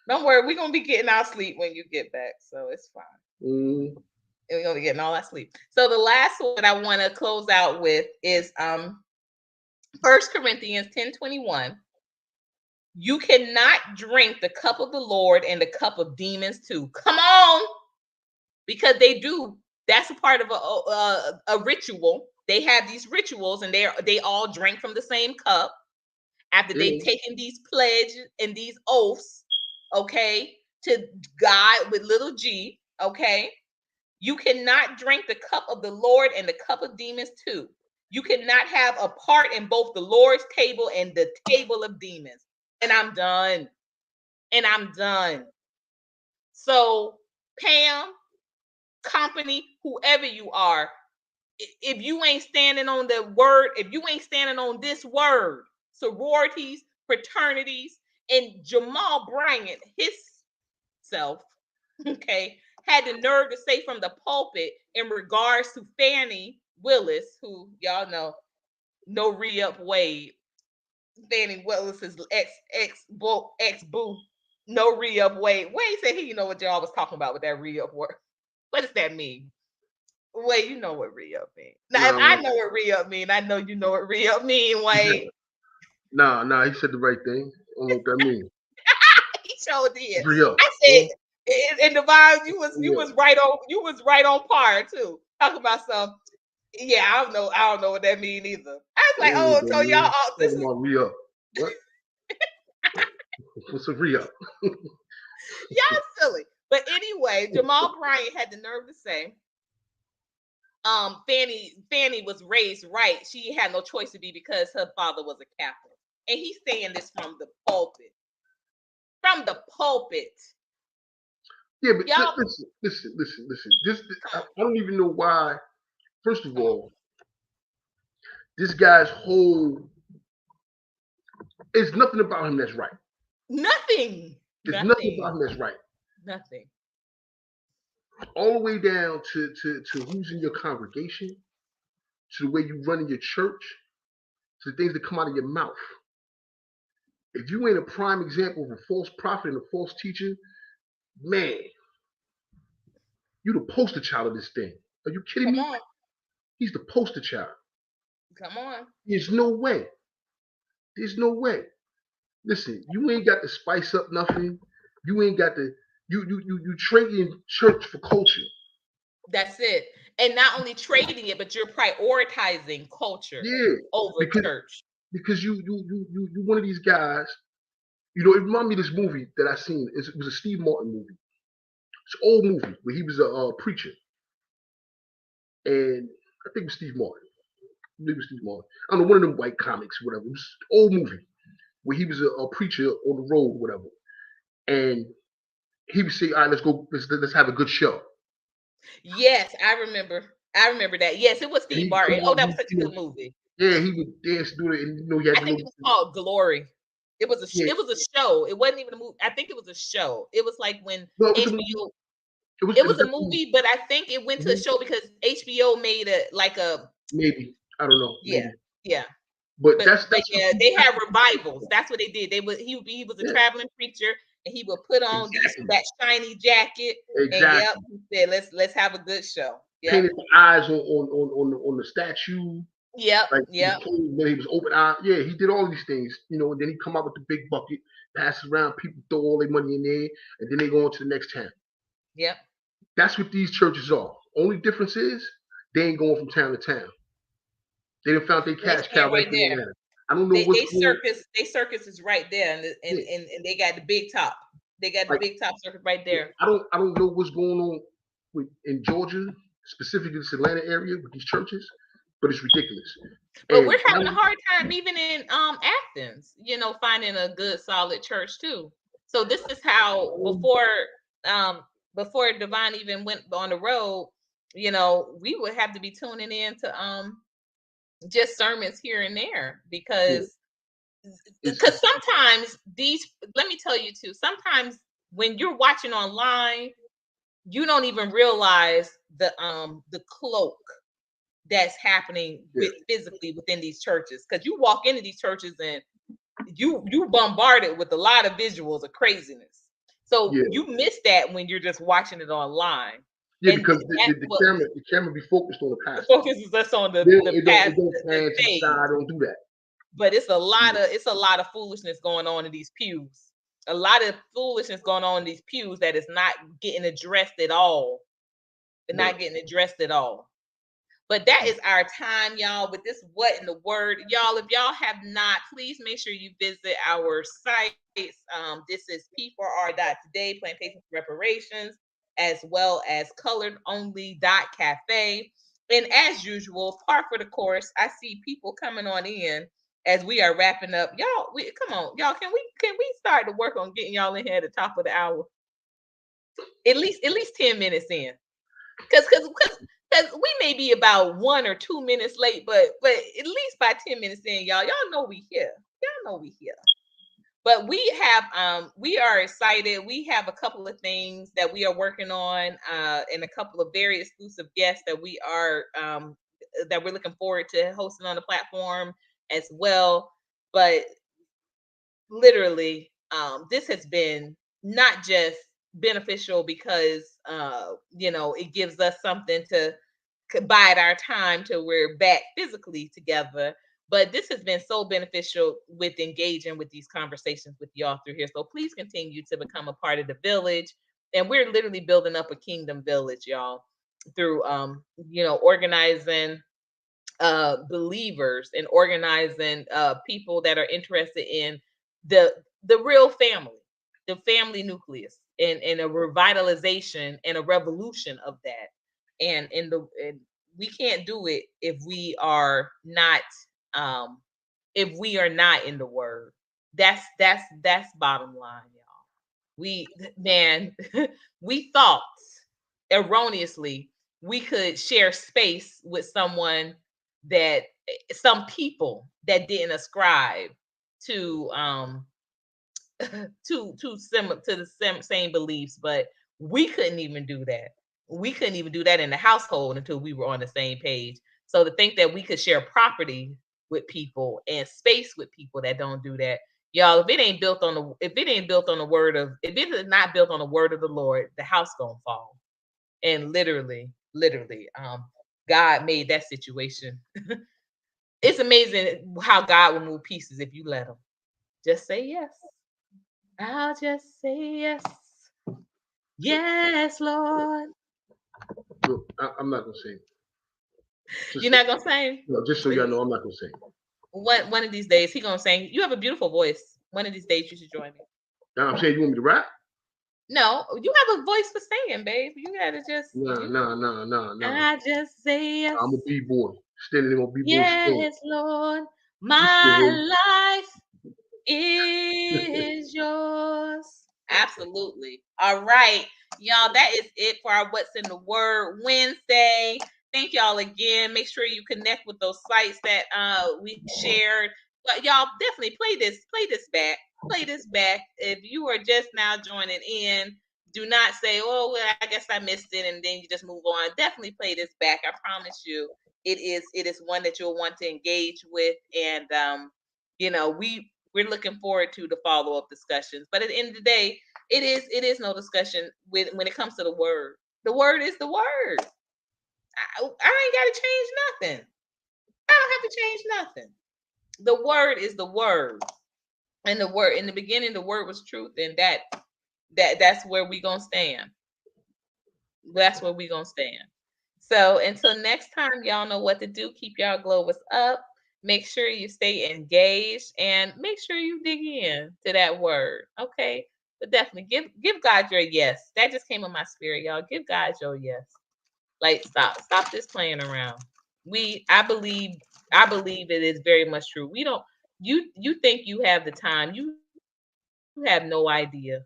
Don't worry, we're gonna be getting our sleep when you get back, so it's fine. We're gonna be getting all that sleep. So the last one I want to close out with is 1 Corinthians 10:21. You cannot drink the cup of the Lord and the cup of demons too. Come on, because they do. That's a part of a ritual. They have these rituals, and they all drink from the same cup after they've taken these pledges and these oaths, okay, to God with little g, okay. You cannot drink the cup of the Lord and the cup of demons too. You cannot have a part in both the Lord's table and the table of demons. And I'm done. So, Pam, company, whoever you are, if you ain't standing on the word, if you ain't standing on this word, sororities, fraternities, and Jamal Bryant, his self, okay, had the nerve to say from the pulpit in regards to Fannie Willis, who y'all know, no re-up Wade. Fannie Willis's ex-boo, no re-up Wade. Wade said he know what y'all was talking about with that re-up word. What does that mean? Wait, you know what re-up mean. Now, if I know what re-up mean, I know you know what re-up mean, Wade. Nah, he said the right thing. I don't know what that means. He sure did. Re-up. I said, and Devon, you was right on par too. Talking about some, yeah, I don't know what that mean either. I was like, oh, so y'all all this is re-up. What? What's a re-up? Y'all silly. But anyway, Jamal Bryant had the nerve to say, Fannie was raised right. She had no choice to be because her father was a Catholic. And he's saying this from the pulpit. From the pulpit. Yeah, but listen. I don't even know why. First of all, this guy's whole, there's nothing about him that's right. Nothing. There's nothing about him that's right. Nothing. All the way down to who's in your congregation, to the way you run in your church, to the things that come out of your mouth. If you ain't a prime example of a false prophet and a false teacher, man, you the poster child of this thing. Are you kidding me? On. He's the poster child. Come on. There's no way. Listen, you ain't got to spice up nothing. You ain't got to. You trading church for culture. That's it. And not only trading it, but you're prioritizing culture over church. Because you one of these guys. You know, it reminded me of this movie that I seen. It was a Steve Martin movie. It's an old movie where he was a preacher, and I think it was Steve Martin. Maybe it was Steve Martin. I don't know, one of them white comics, whatever. It was an old movie where he was a preacher on the road, whatever, and he would say, "All right, let's go. Let's have a good show." Yes, I remember that. Yes, it was Steve Martin. Oh, that was such a good movie. Yeah, he would dance through it, and you know, he had. I think it was called Glory. It was a show. It wasn't even a movie. I think it was a show. It was like when HBO. It was a movie, but I think it went to a show because HBO made maybe, I don't know. Yeah. But that's they had revivals. That's what they did. He was a traveling preacher, and he would put on that shiny jacket. Exactly. And he said, let's have a good show. Yep. Painted the eyes on the statue. Yep. He was open eye. Yeah, he did all these things, you know, and then he come out with the big bucket, pass it around, people throw all their money in there, and then they go on to the next town. Yep. That's what these churches are. Only difference is they ain't going from town to town. They done found their cash cow right there. I don't know They circus is right there, and they got the big top. They got the big top circus right there. I don't know what's going on in Georgia, specifically this Atlanta area with these churches, but it's ridiculous. But we're having a hard time even in Athens, you know, finding a good solid church too. So this is how before Devon even went on the road, you know, we would have to be tuning in to just sermons here and there because sometimes let me tell you too, sometimes when you're watching online, you don't even realize the cloak that's happening physically within these churches, because you walk into these churches and you bombarded with a lot of visuals of craziness. So you miss that when you're just watching it online. Yeah, And because that's the what camera be focused on the the pastor. focus is us on the It past, don't the pan to the stage. side. Don't do that. But it's a lot Yeah. of foolishness going on in these pews. A lot of foolishness going on in these pews that is not getting addressed at all. They're Right. not getting addressed at all. But that is our time, y'all. With this, what in the word, y'all? If y'all have not, please make sure you visit our sites. This is P4R.today, Plantation Reparations, as well as coloredonly.cafe. And as usual, par for the course. I see people coming on in as we are wrapping up. Y'all, come on, y'all. Can we start to work on getting y'all in here at the top of the hour? At least 10 minutes in. Because we may be about 1 or 2 minutes late, but at least by 10 minutes in, y'all know we here. Y'all know we here. But we are excited. We have a couple of things that we are working on, and a couple of very exclusive guests that we are that we're looking forward to hosting on the platform as well. But literally, this has been not just beneficial because it gives us something to bide our time till we're back physically together, but this has been so beneficial with engaging with these conversations with y'all through here. So please continue to become a part of the village, and we're literally building up a kingdom village, y'all, through organizing believers and organizing people that are interested in the real family, the family nucleus, and a revitalization and a revolution of that. And we can't do it if we are not in the word. That's bottom line, y'all. We thought erroneously we could share space with some people that didn't ascribe to the same beliefs, but we couldn't even do that. We couldn't even do that in the household until we were on the same page. So to think that we could share property with people and space with people that don't do that, y'all, if it is not built on the word of the Lord, the house gonna fall. And literally, God made that situation. It's amazing how God will move pieces if you let him. Just say yes. I'll just say yes. Yes, Lord. Look, I'm not gonna sing. You're not gonna sing? No, just so y'all know, I'm not gonna sing. One of these days he gonna sing. You have a beautiful voice. One of these days you should join me. Now I'm saying, you want me to rap? No, you have a voice for singing, babe. You gotta just No. I just say yes. I'm a b-boy. Standing there on b-boy. Yes, Lord. My life is yours. Absolutely. All right, y'all, that is it for our What's in the Word Wednesday. Thank y'all again. Make sure you connect with those sites that we shared. But y'all definitely play this back. If you are just now joining in, do not say, oh, well, I guess I missed it, and then you just move on. Definitely play this back. I promise you, it is one that you'll want to engage with. And we're looking forward to the follow-up discussions. But at the end of the day, it is no discussion when it comes to the word. The word is the word. I ain't got to change nothing. I don't have to change nothing. The word is the word. And the word, in the beginning, the word was truth, and that's where we gonna stand. That's where we gonna stand. So until next time, y'all know what to do. Keep y'all Globus up. Make sure you stay engaged and make sure you dig in to that word. Okay. But definitely give God your yes. That just came in my spirit, y'all. Give God your yes. Like stop this playing around. I believe it is very much true. We don't you think you have the time. You have no idea.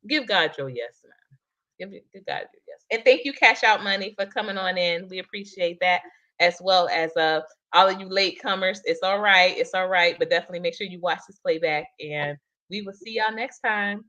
Give God your yes, man. Give God your yes. And thank you, Cash Out Money, for coming on in. We appreciate that, as well as all of you latecomers. It's all right. But definitely make sure you watch this playback, and we will see y'all next time.